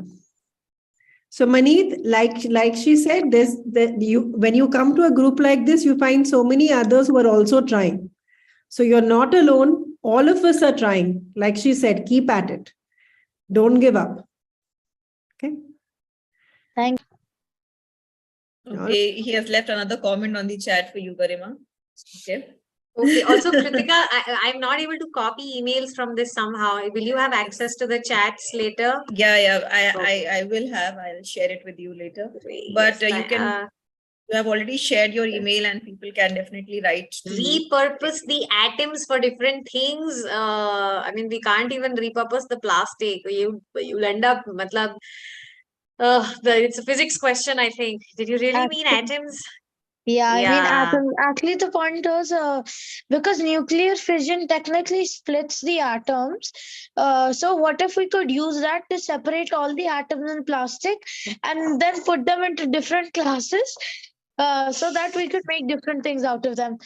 So Maneet, like she said, when you come to a group like this, you find so many others who are also trying. So you're not alone. All of us are trying. Like she said, keep at it. Don't give up. Okay. Thank you. Okay, he has left another comment on the chat for you, Garima. Okay. Okay. Also, Kritika, I'm not able to copy emails from this somehow. Will you have access to the chats later? Yeah. I will have. I'll share it with you later. But Yes, you can. You have already shared your email, and people can definitely write to you. Repurpose the atoms for different things. I mean, we can't even repurpose the plastic. You'll end up, it's a physics question, I think. Did you really mean atoms? Yeah, I mean, Yeah. actually, the point was because nuclear fission technically splits the atoms. So, what if we could use that to separate all the atoms in plastic and then put them into different classes so that we could make different things out of them?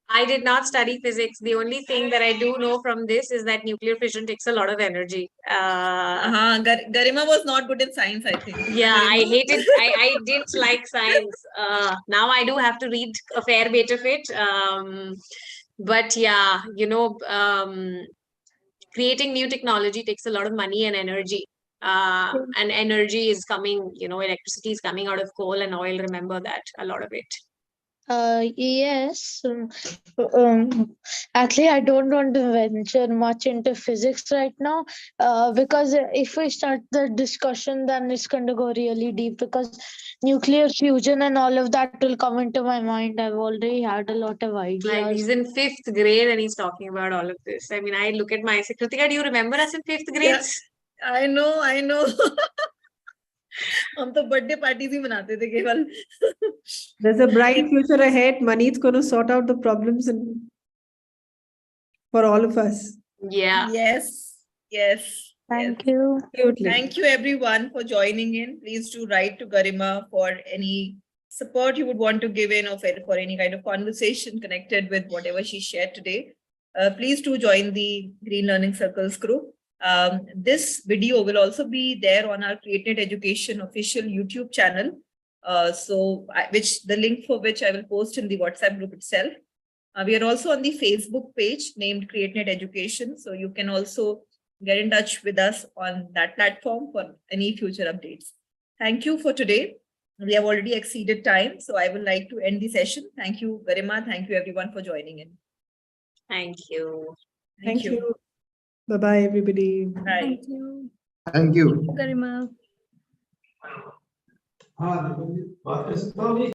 I did not study physics. The only thing that I do know from this is that nuclear fission takes a lot of energy. Garima was not good in science, I think. Yeah, Garima? I hated. I didn't like science. Now I do have to read a fair bit of it. But yeah, creating new technology takes a lot of money and energy. And energy is coming. Electricity is coming out of coal and oil. Remember that, a lot of it. Yes. Actually, I don't want to venture much into physics right now because if we start the discussion, then it's going to go really deep because nuclear fusion and all of that will come into my mind. I've already had a lot of ideas. He's in 5th grade and he's talking about all of this. I mean, I look at my Kritika, do you remember us in 5th grade? Yeah, I know. हम तो birthday parties ही मनाते थे केवल. There's a bright future ahead. Maneet's going to sort out the problems for all of us. Yeah. Yes. Thank you. Thank you everyone for joining in. Please do write to Garima for any support you would want to give in or for any kind of conversation connected with whatever she shared today. Please do join the Green Learning Circles group. This video will also be there on our CreateNet Education official YouTube channel. The link for which I will post in the WhatsApp group itself. We are also on the Facebook page named CreateNet Education. So you can also get in touch with us on that platform for any future updates. Thank you for today. We have already exceeded time, so I would like to end the session. Thank you, Garima. Thank you everyone for joining in. Thank you. Thank you. Bye-bye, everybody. Bye. Thank you. Thank you. Garima.